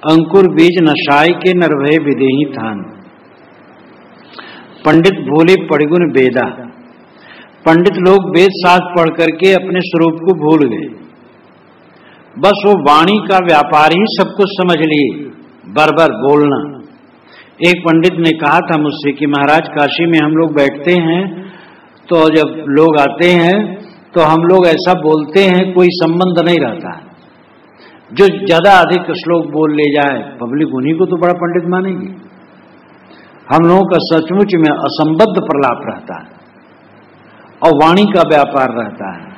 अंकुर बीज नशाई के नरभय विदेही थान। पंडित भूले पढ़िगुन वेदा। पंडित लोग वेद शास्त्र पढ़ करके अपने स्वरूप को भूल गए। बस वो वाणी का व्यापार ही सब कुछ समझ लिए, बरबर बोलना। एक पंडित ने कहा था मुझसे कि महाराज काशी में हम लोग बैठते हैं तो जब लोग आते हैं तो हम लोग ऐसा बोलते हैं कोई संबंध नहीं रहता है। जो ज्यादा अधिक श्लोक बोल ले जाए पब्लिक उन्हीं को तो बड़ा पंडित मानेगी। हम लोगों का सचमुच में असंबद्ध प्रलाप रहता है और वाणी का व्यापार रहता है।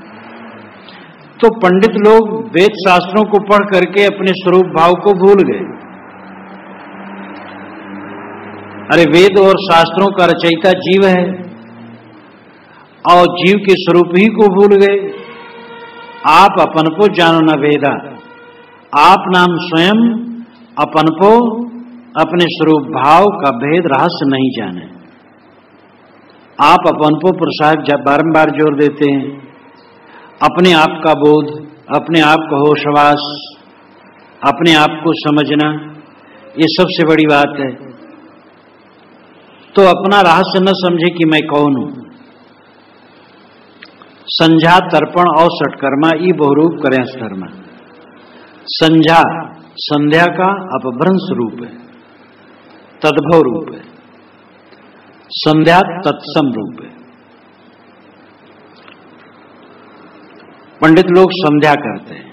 तो पंडित लोग वेद शास्त्रों को पढ़ करके अपने स्वरूप भाव को भूल गए। अरे वेद और शास्त्रों का रचयिता जीव है और जीव के स्वरूप ही को भूल गए। आप अपन को जानो न भेदा। आप नाम स्वयं अपन को, अपने स्वरूप भाव का भेद रहस्य नहीं जाने। आप अपन को पुरुषार्थ बारंबार जोर देते हैं। अपने आप का बोध, अपने आप का होशवास, अपने आप को समझना, ये सबसे बड़ी बात है। तो अपना रहस्य न समझे कि मैं कौन हूं। संझा तर्पण और षटकर्मा ई बहुरूप करें धर्मा। संझा संध्या का अपभ्रंश रूप है, तद्भव रूप है। संध्या तत्सम रूप है। पंडित लोग संध्या करते हैं,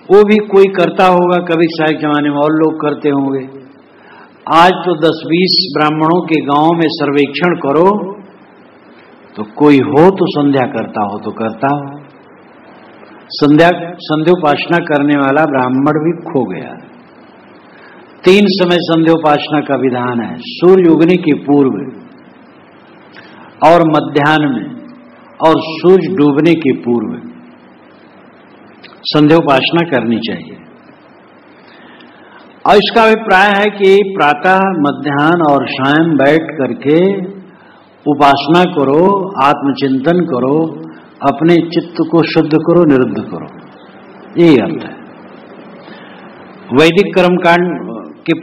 वो भी कोई करता होगा, कभी शायद जमाने में और लोग करते होंगे। आज तो 10-20 ब्राह्मणों के गांव में सर्वेक्षण करो तो कोई हो तो संध्या करता हो तो करता हो। संध्योपासना करने वाला ब्राह्मण भी खो गया। 3 समय संध्योपासना का विधान है, सूर्य उगने के पूर्व और मध्याह्न में और सूर्य डूबने के पूर्व संध्योपासना करनी चाहिए। और इसका अभिप्राय है कि प्रातः, मध्याह्न और सायं बैठ करके उपासना करो, आत्मचिंतन करो, अपने चित्त को शुद्ध करो, निरुद्ध करो, यही अर्थ है। वैदिक कर्मकांड के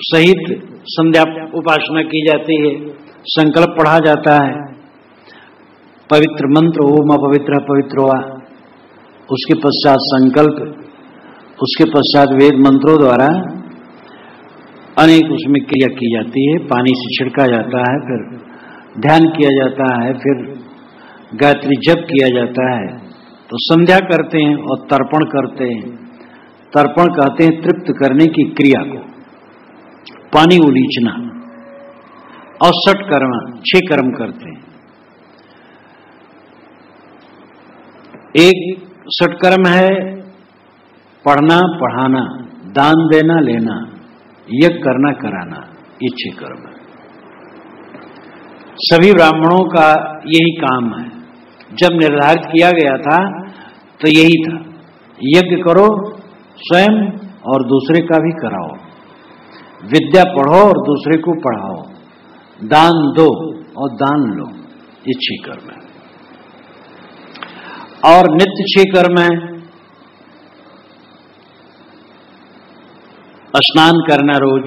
सहित संध्या उपासना की जाती है, संकल्प पढ़ा जाता है, पवित्र मंत्र ओम अपवित्र पवित्र हुआ, उसके पश्चात संकल्प, उसके पश्चात वेद मंत्रों द्वारा अनेक उसमें क्रिया की जाती है। पानी से छिड़का जाता है, फिर ध्यान किया जाता है, फिर गायत्री जप किया जाता है। तो संध्या करते हैं और तर्पण करते हैं। तर्पण कहते हैं तृप्त करने की क्रिया को, पानी उलीचना। और षटकर्म 6 कर्म करते हैं। एक षटकर्म है पढ़ना, पढ़ाना, दान देना, लेना, यज्ञ करना, कराना, ये 6 कर्म है। सभी ब्राह्मणों का यही काम है। जब निर्धारित किया गया था तो यही था, यज्ञ करो स्वयं और दूसरे का भी कराओ, विद्या पढ़ो और दूसरे को पढ़ाओ, दान दो और दान लो, ये 6 कर्म है। और नित्य 6 कर्म है, स्नान करना रोज,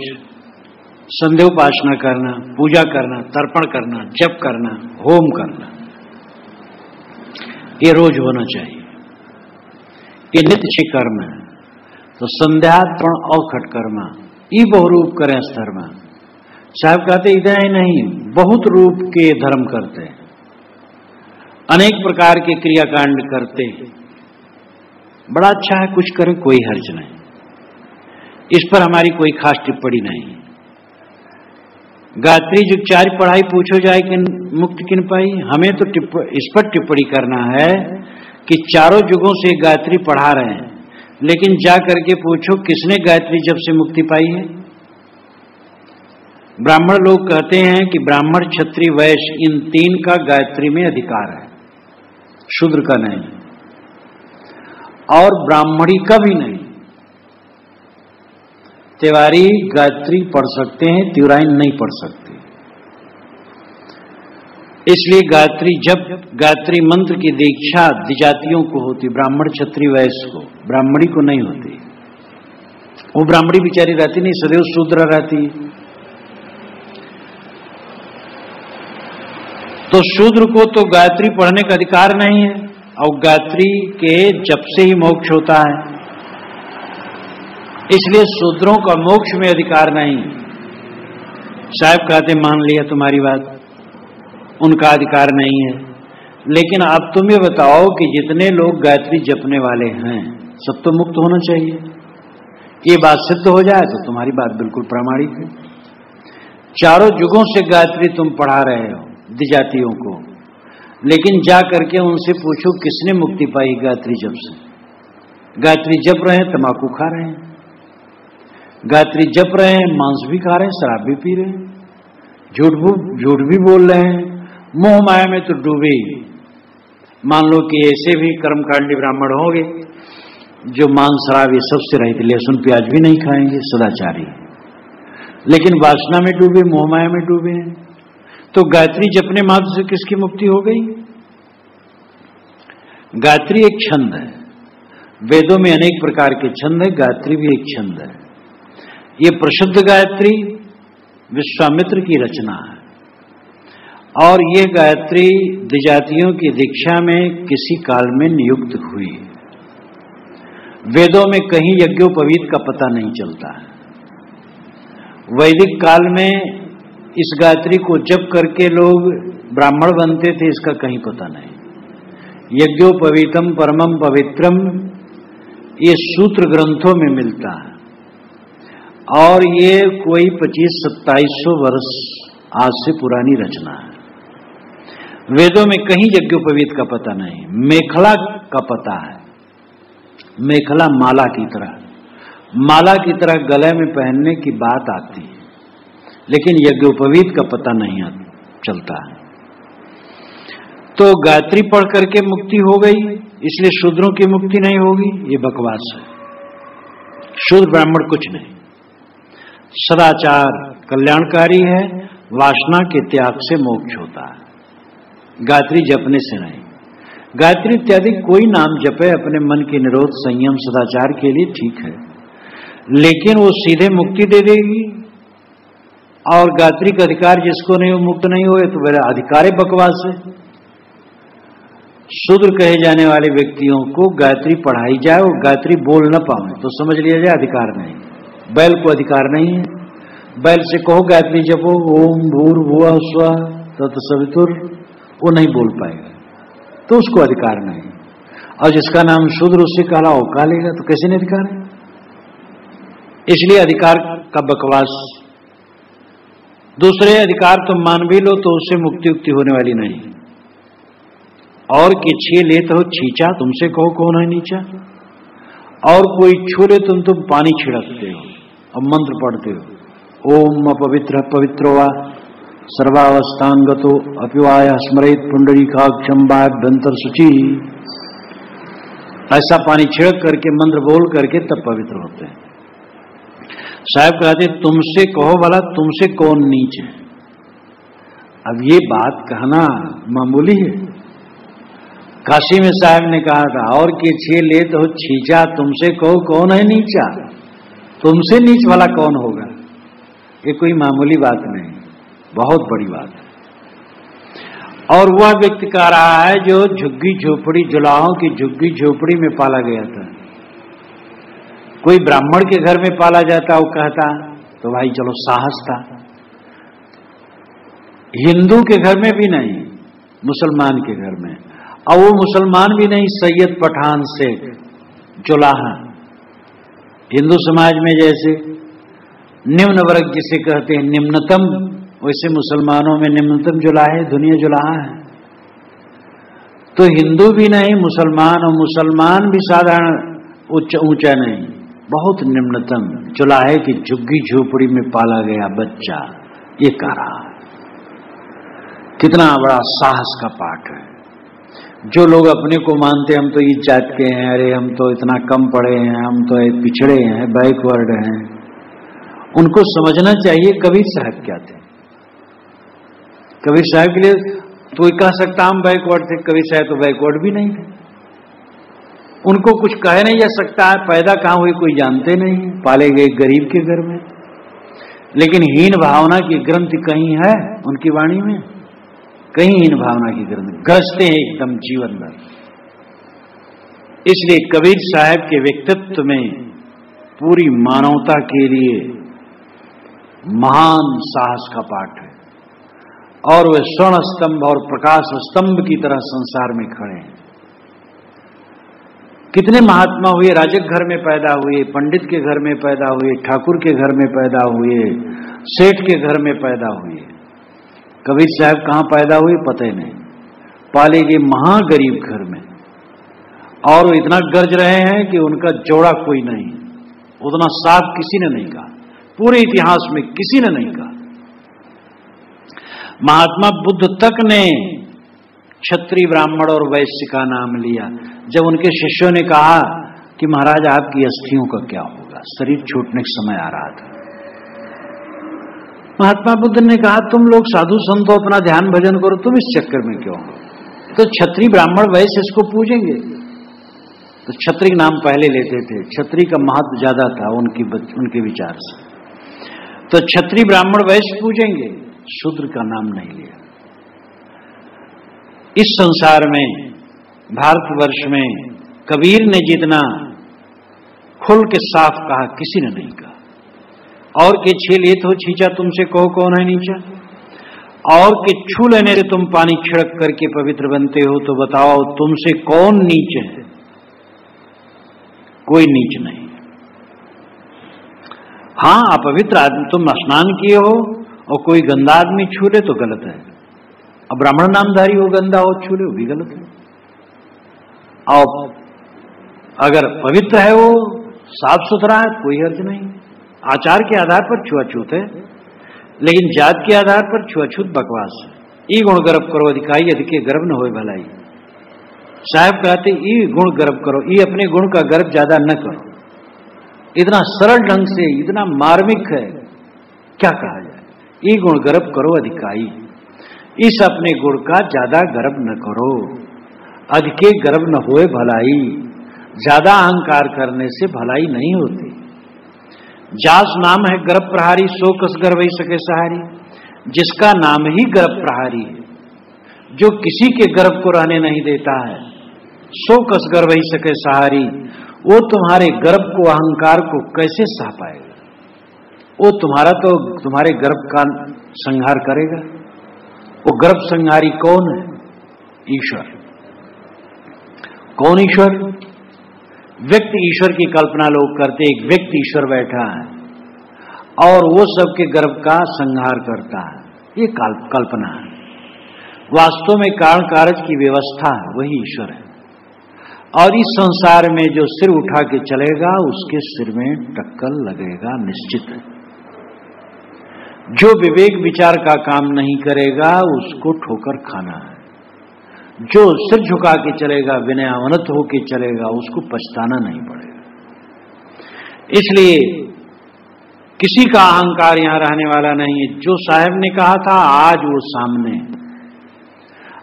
संध्योपासना करना, पूजा करना, तर्पण करना, जप करना, होम करना, ये रोज होना चाहिए। ये नित्य 6 कर्म है। तो संध्यात्मण और खटकर्मा ई बहुरूप करें धर्मा। साहब कहते इधर ही नहीं, बहुत रूप के धर्म करते हैं, अनेक प्रकार के क्रियाकांड करते हैं। बड़ा अच्छा है, कुछ करें, कोई हर्ज नहीं, इस पर हमारी कोई खास टिप्पणी नहीं। गायत्री जुगचार्य पढ़ाई पूछो जाए कि मुक्ति किन पाई, हमें तो इस पर टिप्पणी करना है कि चारों युगों से गायत्री पढ़ा रहे हैं, लेकिन जा करके पूछो किसने गायत्री जप से मुक्ति पाई है। ब्राह्मण लोग कहते हैं कि ब्राह्मण, क्षत्रिय, वैश्य इन 3 का गायत्री में अधिकार है, शूद्र का नहीं, और ब्राह्मणी का भी नहीं। तिवारी गायत्री पढ़ सकते हैं, तिवराइन नहीं पढ़ सकते। इसलिए गायत्री जप, गायत्री मंत्र की दीक्षा द्विजातियों को होती, ब्राह्मण, क्षत्रिय, वैश्य को, ब्राह्मणी को नहीं होती। वो ब्राह्मणी बेचारी रहती नहीं, सदैव शूद्र रहती। तो शूद्र को तो गायत्री पढ़ने का अधिकार नहीं है, और गायत्री के जप से ही मोक्ष होता है। इसलिए शूद्रों का मोक्ष में अधिकार नहीं। साहब कहते मान लिया तुम्हारी बात, उनका अधिकार नहीं है। लेकिन अब तुम ये बताओ कि जितने लोग गायत्री जपने वाले हैं सब तो मुक्त होना चाहिए। ये बात सिद्ध हो जाए तो तुम्हारी बात बिल्कुल प्रामाणिक है। चारों युगों से गायत्री तुम पढ़ा रहे हो द्विजातियों को, लेकिन जा करके उनसे पूछो किसने मुक्ति पाई गायत्री जप से। गायत्री जप रहे हैं, तंबाकू खा रहे हैं, गायत्री जप रहे हैं, मांस भी खा रहे हैं, शराब भी पी रहे हैं, झूठ भी बोल रहे हैं, मोह माया में तो डूबे। मान लो कि ऐसे भी कर्मकांडी ब्राह्मण होंगे जो मांस, शराब ये सबसे रहित, लहसुन प्याज भी नहीं खाएंगे, सदाचारी, लेकिन वासना में डूबे, मोह माया में डूबे हैं। तो गायत्री जपने मात्र से किसकी मुक्ति हो गई? गायत्री एक छंद है, वेदों में अनेक प्रकार के छंद है, गायत्री भी एक छंद है। ये प्रसिद्ध गायत्री विश्वामित्र की रचना है और ये गायत्री द्विजातियों की दीक्षा में किसी काल में नियुक्त हुई। वेदों में कहीं यज्ञोपवीत का पता नहीं चलता है। वैदिक काल में इस गायत्री को जप करके लोग ब्राह्मण बनते थे, इसका कहीं पता नहीं। यज्ञोपवीतम परमम पवित्रम ये सूत्र ग्रंथों में मिलता है और ये कोई 2500-2700 वर्ष आज से पुरानी रचना है। वेदों में कहीं यज्ञोपवीत का पता नहीं। मेखला का पता है, मेखला माला की तरह गले में पहनने की बात आती है, लेकिन यज्ञोपवीत का पता नहीं चलता है। तो गायत्री पढ़ करके मुक्ति हो गई, इसलिए शूद्रों की मुक्ति नहीं होगी, ये बकवास है। शूद्र ब्राह्मण कुछ नहीं। सदाचार कल्याणकारी है, वासना के त्याग से मोक्ष होता है, गायत्री जपने से नहीं। गायत्री इत्यादि कोई नाम जपे अपने मन की निरोध, संयम, सदाचार के लिए ठीक है, लेकिन वो सीधे मुक्ति दे देगी। और गायत्री का अधिकार जिसको नहीं, वो मुक्त नहीं हुए तो मेरा अधिकार है बकवास है। शूद्र कहे जाने वाले व्यक्तियों को गायत्री पढ़ाई जाए और गायत्री बोल न पाए तो समझ लिया जाए अधिकार नहीं। बैल को अधिकार नहीं है, बैल से कहो गायत्री जपो ओम भूर्भुवः स्वः तत्सवितुर, वो नहीं बोल पाएगा तो उसको अधिकार नहीं। और जिसका नाम शूद्र उससे काला औका लेगा तो कैसे नहीं अधिकार है? इसलिए अधिकार का बकवास। दूसरे अधिकार तुम मान भी लो तो उससे मुक्ति उक्ति होने वाली नहीं। और कि छे ले तो छींचा, तुमसे कहो कौन है नीचा। और कोई छू ले तुम पानी छिड़कते हो और मंत्र पढ़ते हो ओम अपवित्र पवित्रो वा सर्वावस्थान गतो अपिवाय स्मरेत पुंडरीकाक्षं वाभ्यंतर शुचि। ऐसा पानी छिड़क करके मंत्र बोल करके तब पवित्र होते हैं। साहब कहते तुमसे कहो भला तुमसे कौन नीच है। अब ये बात कहना मामूली है। काशी में साहब ने कहा था और के छे ले तो छींचा, तुमसे कहो कौन है नीचा। तुमसे नीच वाला कौन होगा? ये कोई मामूली बात नहीं, बहुत बड़ी बात है। और वह व्यक्ति कह रहा है जो झुग्गी झोपड़ी, जुलाहों की झुग्गी झोपड़ी में पाला गया था। कोई ब्राह्मण के घर में पाला जाता वो कहता तो भाई चलो साहस था। हिंदू के घर में भी नहीं, मुसलमान के घर में, और वो मुसलमान भी नहीं, सैयद पठान शेख जुलाहा। हिंदू समाज में जैसे निम्न वर्ग जिसे कहते हैं निम्नतम, वैसे मुसलमानों में निम्नतम जुलाहे दुनिया जुलाहा है। तो हिंदू भी नहीं मुसलमान, और मुसलमान भी साधारण ऊंचा नहीं, बहुत निम्नतम जुलाहे की झुग्गी झोपड़ी में पाला गया बच्चा ये कह रहा है। कितना बड़ा साहस का पाठ है। जो लोग अपने को मानते हम तो इस जात के हैं, अरे हम तो इतना कम पढ़े हैं, हम तो पिछड़े हैं, बैकवर्ड हैं, उनको समझना चाहिए कबीर साहब क्या थे। कबीर साहब के लिए तो कोई कह सकता हम बैकवर्ड थे, कबीर साहब तो बैकवर्ड भी नहीं थे। उनको कुछ कह नहीं जा सकता है, पैदा कहाँ हुए कोई जानते नहीं, पाले गए गरीब के घर में। लेकिन हीन भावना की ग्रंथि कहीं है उनकी वाणी में? कहीं हीन भावना की ग्रंथि गरजते हैं एकदम जीवन भर। इसलिए कबीर साहब के व्यक्तित्व में पूरी मानवता के लिए महान साहस का पाठ है और वे स्वर्ण स्तंभ और प्रकाश स्तंभ की तरह संसार में खड़े हैं। कितने महात्मा हुए, राजक घर में पैदा हुए, पंडित के घर में पैदा हुए, ठाकुर के घर में पैदा हुए, सेठ के घर में पैदा हुए। कबीर साहब कहाँ पैदा हुए पता ही नहीं, पाले गए महागरीब घर में। और वो इतना गरज रहे हैं कि उनका जोड़ा कोई नहीं, उतना साफ किसी ने नहीं कहा, पूरे इतिहास में किसी ने नहीं कहा। महात्मा बुद्ध तक ने क्षत्रिय ब्राह्मण और वैश्य का नाम लिया जब उनके शिष्यों ने कहा कि महाराज आपकी अस्थियों का क्या होगा, शरीर छूटने का समय आ रहा था। महात्मा बुद्ध ने कहा तुम लोग साधु संतों अपना ध्यान भजन करो, तुम इस चक्कर में क्यों हो? तो क्षत्रिय ब्राह्मण वैश्य इसको पूजेंगे, तो क्षत्रिय नाम पहले लेते थे, क्षत्रिय का महत्व ज्यादा था उनके विचार से। तो क्षत्रिय ब्राह्मण वैश्य पूजेंगे, शूद्र का नाम नहीं लिया। इस संसार में, भारतवर्ष में कबीर ने जितना खुल के साफ कहा किसी ने नहीं कहा। और के छे ले तो छींचा तुमसे कहो कौन है नीचा, और के छू लेने से तुम पानी छिड़क करके पवित्र बनते हो, तो बताओ तुमसे कौन नीच है? कोई नीच नहीं। हाँ, अपवित्र आदमी तुम स्नान किए हो और कोई गंदा आदमी छू ले तो गलत है। अब ब्राह्मण नामधारी हो गंदा हो छू ले, वो भी गलत है। और अगर पवित्र है, वो साफ सुथरा है, कोई हर्ज नहीं। आचार के आधार पर छुआछूत है, लेकिन जात के आधार पर छुआछूत बकवास है। ई गुण गर्भ करो अधिकाई, अधिके गर्भ न होए भलाई। साहब कहते ई गुण गर्भ करो, ई अपने गुण का गर्भ ज्यादा न करो। इतना सरल ढंग से, इतना मार्मिक है, क्या कहा जाए। ई गुण गर्भ करो अधिकाई, इस अपने गुण का ज्यादा गर्भ न करो। अधिके गर्भ न होए भलाई, ज्यादा अहंकार करने से भलाई नहीं होती। जास नाम है गर्भ प्रहारी, सो कस गर्भ ही सके सहारी। जिसका नाम ही गर्भ प्रहारी है, जो किसी के गर्भ को रहने नहीं देता है, सो कस गर्भ ही सके सहारी, वो तुम्हारे गर्भ को, अहंकार को कैसे सह पाएगा? वो तुम्हारे गर्भ का संहार करेगा। वो गर्भ संहारी कौन है? ईश्वर। कौन ईश्वर? व्यक्ति ईश्वर की कल्पना लोग करते, एक व्यक्ति ईश्वर बैठा है और वो सबके गर्भ का संहार करता है, ये कल्पना है। वास्तव में कारण कारज की व्यवस्था है, वही ईश्वर है। और इस संसार में जो सिर उठा के चलेगा, उसके सिर में टक्कर लगेगा निश्चित है। जो विवेक विचार का काम नहीं करेगा, उसको ठोकर खाना है। जो सिर झुका के चलेगा, विनयावनत होके चलेगा, उसको पछताना नहीं पड़ेगा। इसलिए किसी का अहंकार यहां रहने वाला नहीं है। जो साहब ने कहा था, आज वो सामने।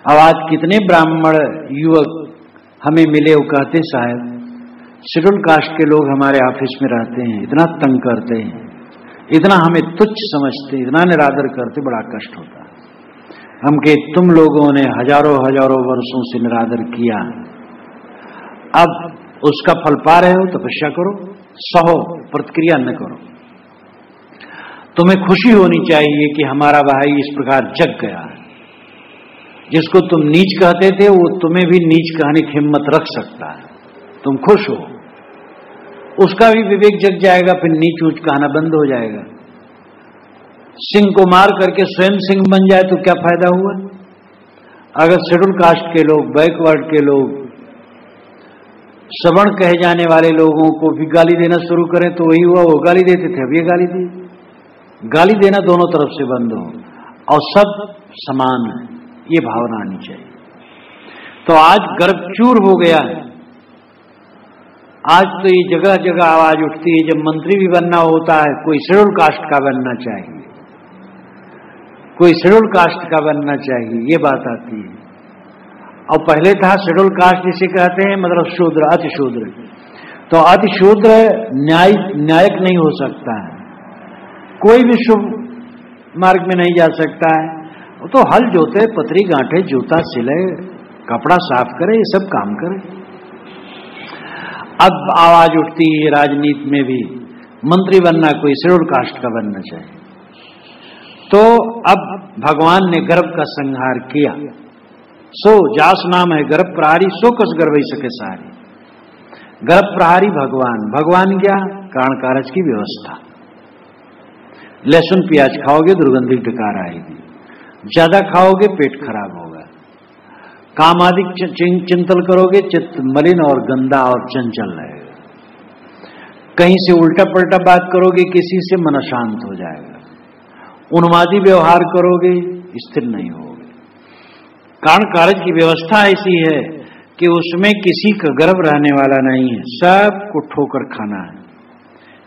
अब आज कितने ब्राह्मण युवक हमें मिले, वो कहते साहब शेड्यूल कास्ट के लोग हमारे ऑफिस में रहते हैं, इतना तंग करते हैं, इतना हमें तुच्छ समझते, इतना निरादर करते, बड़ा कष्ट होता है। हम के तुम लोगों ने हजारों हजारों वर्षों से निरादर किया, अब उसका फल पा रहे हो, तपस्या करो, सहो, प्रतिक्रिया न करो। तुम्हें खुशी होनी चाहिए कि हमारा भाई इस प्रकार जग गया है। जिसको तुम नीच कहते थे, वो तुम्हें भी नीच कहने की हिम्मत रख सकता है। तुम खुश हो, उसका भी विवेक जग जाएगा, फिर नीच ऊंच कहना बंद हो जाएगा। सिंह को मार करके स्वयं सिंह बन जाए तो क्या फायदा हुआ? अगर शेड्यूल कास्ट के लोग, बैकवर्ड के लोग, सवर्ण कहे जाने वाले लोगों को भी गाली देना शुरू करें तो वही हुआ, वो गाली देते थे, अब ये गाली दी। गाली देना दोनों तरफ से बंद हो और सब समान है, ये भावना आनी चाहिए। तो आज गर्भ चूर हो गया है। आज तो ये जगह जगह आवाज उठती है, जब मंत्री भी बनना होता है, कोई शेड्यूल कास्ट का बनना चाहिए, कोई शेड्यूल कास्ट का बनना चाहिए, ये बात आती है। और पहले था शेड्यूल कास्ट जिसे कहते हैं, मतलब शूद्र, अति शूद्र। तो अति शूद्र न्यायिक नहीं हो सकता है, कोई भी शुभ मार्ग में नहीं जा सकता है। वो तो हल जोते, पतरी गांठे, जूता सिले, कपड़ा साफ करे, ये सब काम करे। अब आवाज उठती है राजनीति में भी, मंत्री बनना कोई शेड्यूल कास्ट का बनना चाहिए। तो अब भगवान ने गर्भ का संहार किया। सो जास नाम है गर्भ प्रहारी, सो कस गर्भ ही सके सारी। गर्भ प्रहारी भगवान। भगवान क्या? कारण कारज की व्यवस्था। लहसुन प्याज खाओगे दुर्गंधी डकार आएगी, ज्यादा खाओगे पेट खराब होगा, कामादिक चिंतन करोगे चित्त मलिन और गंदा और चंचल रहेगा, कहीं से उल्टा पलटा बात करोगे किसी से, मन शांत हो जाएगा, उन्मादी व्यवहार करोगे, स्थिर नहीं होगे। कारण कारज की व्यवस्था ऐसी है कि उसमें किसी का गर्भ रहने वाला नहीं है, सबको ठोकर खाना है।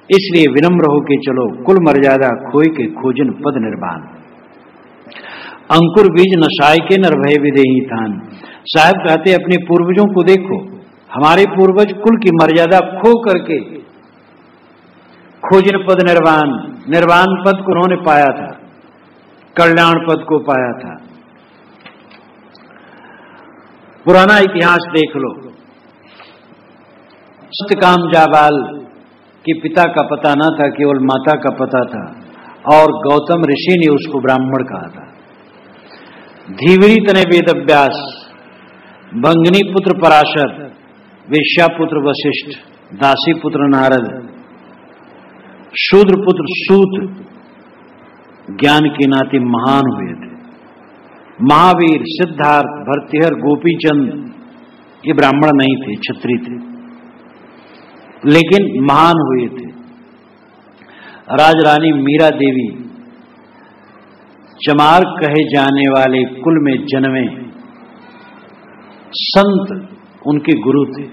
इसलिए विनम्र होके चलो, कुल मर्यादा खोई के खोजन पद निर्वाण। अंकुर बीज नशाय के नरभय विदेही थान। साहब कहते अपने पूर्वजों को देखो, हमारे पूर्वज कुल की मर्यादा खो करके खोजन पद निर्वाण पद को उन्होंने पाया था, कल्याण पद को पाया था। पुराना इतिहास देख लो। सत्यकाम जाबाल के पिता का पता न था, केवल माता का पता था, और गौतम ऋषि ने उसको ब्राह्मण कहा था। धीवरी तने वेदव्यास, भंगिनी पुत्र पराशर, वेश्या पुत्र वशिष्ठ, दासी पुत्र नारद, शूद्र पुत्र सूत ज्ञान के नाते महान हुए थे। महावीर, सिद्धार्थ, भर्तृहर, गोपीचंद ये ब्राह्मण नहीं थे, क्षत्रिय थे, लेकिन महान हुए थे। राजरानी मीरा देवी चमार कहे जाने वाले कुल में जन्मे संत उनके गुरु थे।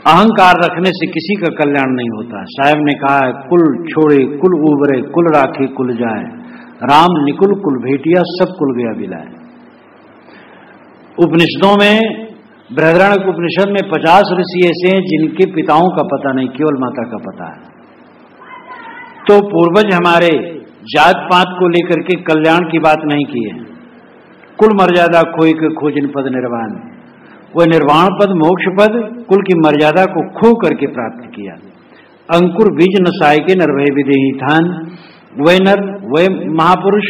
अहंकार रखने से किसी का कल्याण नहीं होता। साहब ने कहा है, कुल छोड़े कुल उबरे, कुल राखे कुल जाए, राम निकुल कुल भेटिया, सब कुल गया बिलाए। उपनिषदों में, बृहदारण्यक उपनिषद में 50 ऋषि ऐसे हैं जिनके पिताओं का पता नहीं, केवल माता का पता है। तो पूर्वज हमारे जात पात को लेकर के कल्याण की बात नहीं की है। कुल मर्यादा खोई के खोजन पद निर्वाण, वह निर्वाण पद मोक्ष पद कुल की मर्यादा को खो करके प्राप्त किया। अंकुर बीज नसाय के नरभय विदेही थान, वह नर वह महापुरुष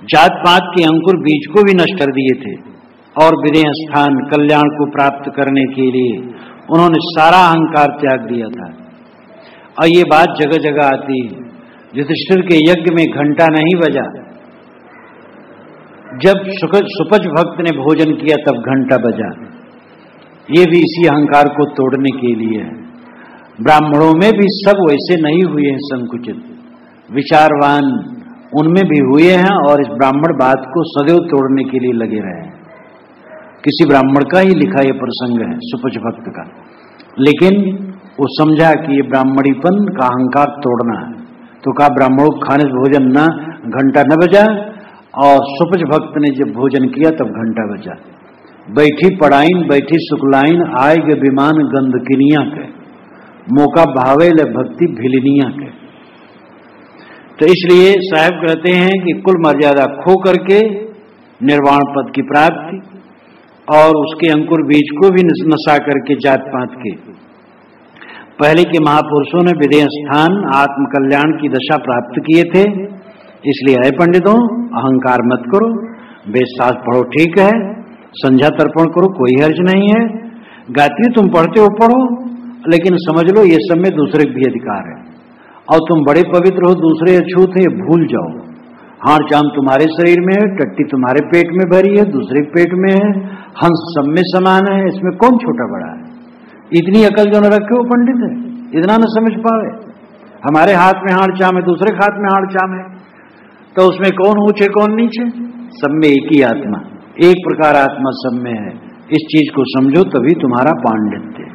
जात पात के अंकुर बीज को भी नष्ट कर दिए थे, और विदेह स्थान कल्याण को प्राप्त करने के लिए उन्होंने सारा अहंकार त्याग दिया था। और ये बात जगह जगह आती है। युधिष्ठिर के यज्ञ में घंटा नहीं बजा, जब सुपज भक्त ने भोजन किया तब घंटा बजा। ये भी इसी अहंकार को तोड़ने के लिए है। ब्राह्मणों में भी सब वैसे नहीं हुए हैं, संकुचित विचारवान उनमें भी हुए हैं, और इस ब्राह्मण बात को सदैव तोड़ने के लिए लगे रहे हैं। किसी ब्राह्मण का ही लिखा यह प्रसंग है, सुपज भक्त का, लेकिन वो समझा कि ये ब्राह्मणीपन का अहंकार तोड़ना है, तो कहा ब्राह्मणों को खाने से भोजन न, घंटा न बजा। और सुपज भक्त ने जब भोजन किया तब घंटा बजा। बैठी पड़ाइन बैठी सुखलाइन, आय गे विमान गंधकिनिया के, मौका भावे ले भक्ति भिलनिया के। तो इसलिए साहब कहते हैं कि कुल मर्यादा खो करके निर्वाण पद की प्राप्ति, और उसके अंकुर बीज को भी नसा करके जात पात के। पहले के महापुरुषों ने विदेह स्थान आत्म कल्याण की दशा प्राप्त किए थे। इसलिए है पंडितों, अहंकार मत करो, वेद शास्त्र पढ़ो ठीक है, संध्या तर्पण करो कोई हर्ज नहीं है, गायत्री तुम पढ़ते हो पढ़ो, लेकिन समझ लो ये सब में दूसरे भी अधिकार है। और तुम बड़े पवित्र हो, दूसरे अछूत है, भूल जाओ। हाड़ चाम तुम्हारे शरीर में है, टट्टी तुम्हारे पेट में भरी है, दूसरे के पेट में है, हंस सब में समान है, इसमें कौन छोटा बड़ा है। इतनी अकल जो न रखे वो पंडित है, इतना न समझ पावे। हमारे हाथ में हाड़ चाम है, दूसरे के हाथ में हाड़ चाम है, तो उसमें कौन ऊंचे कौन नीचे। सब में एक ही आत्मा, एक प्रकार आत्मा सब में है। इस चीज को समझो, तभी तुम्हारा पांडित्य।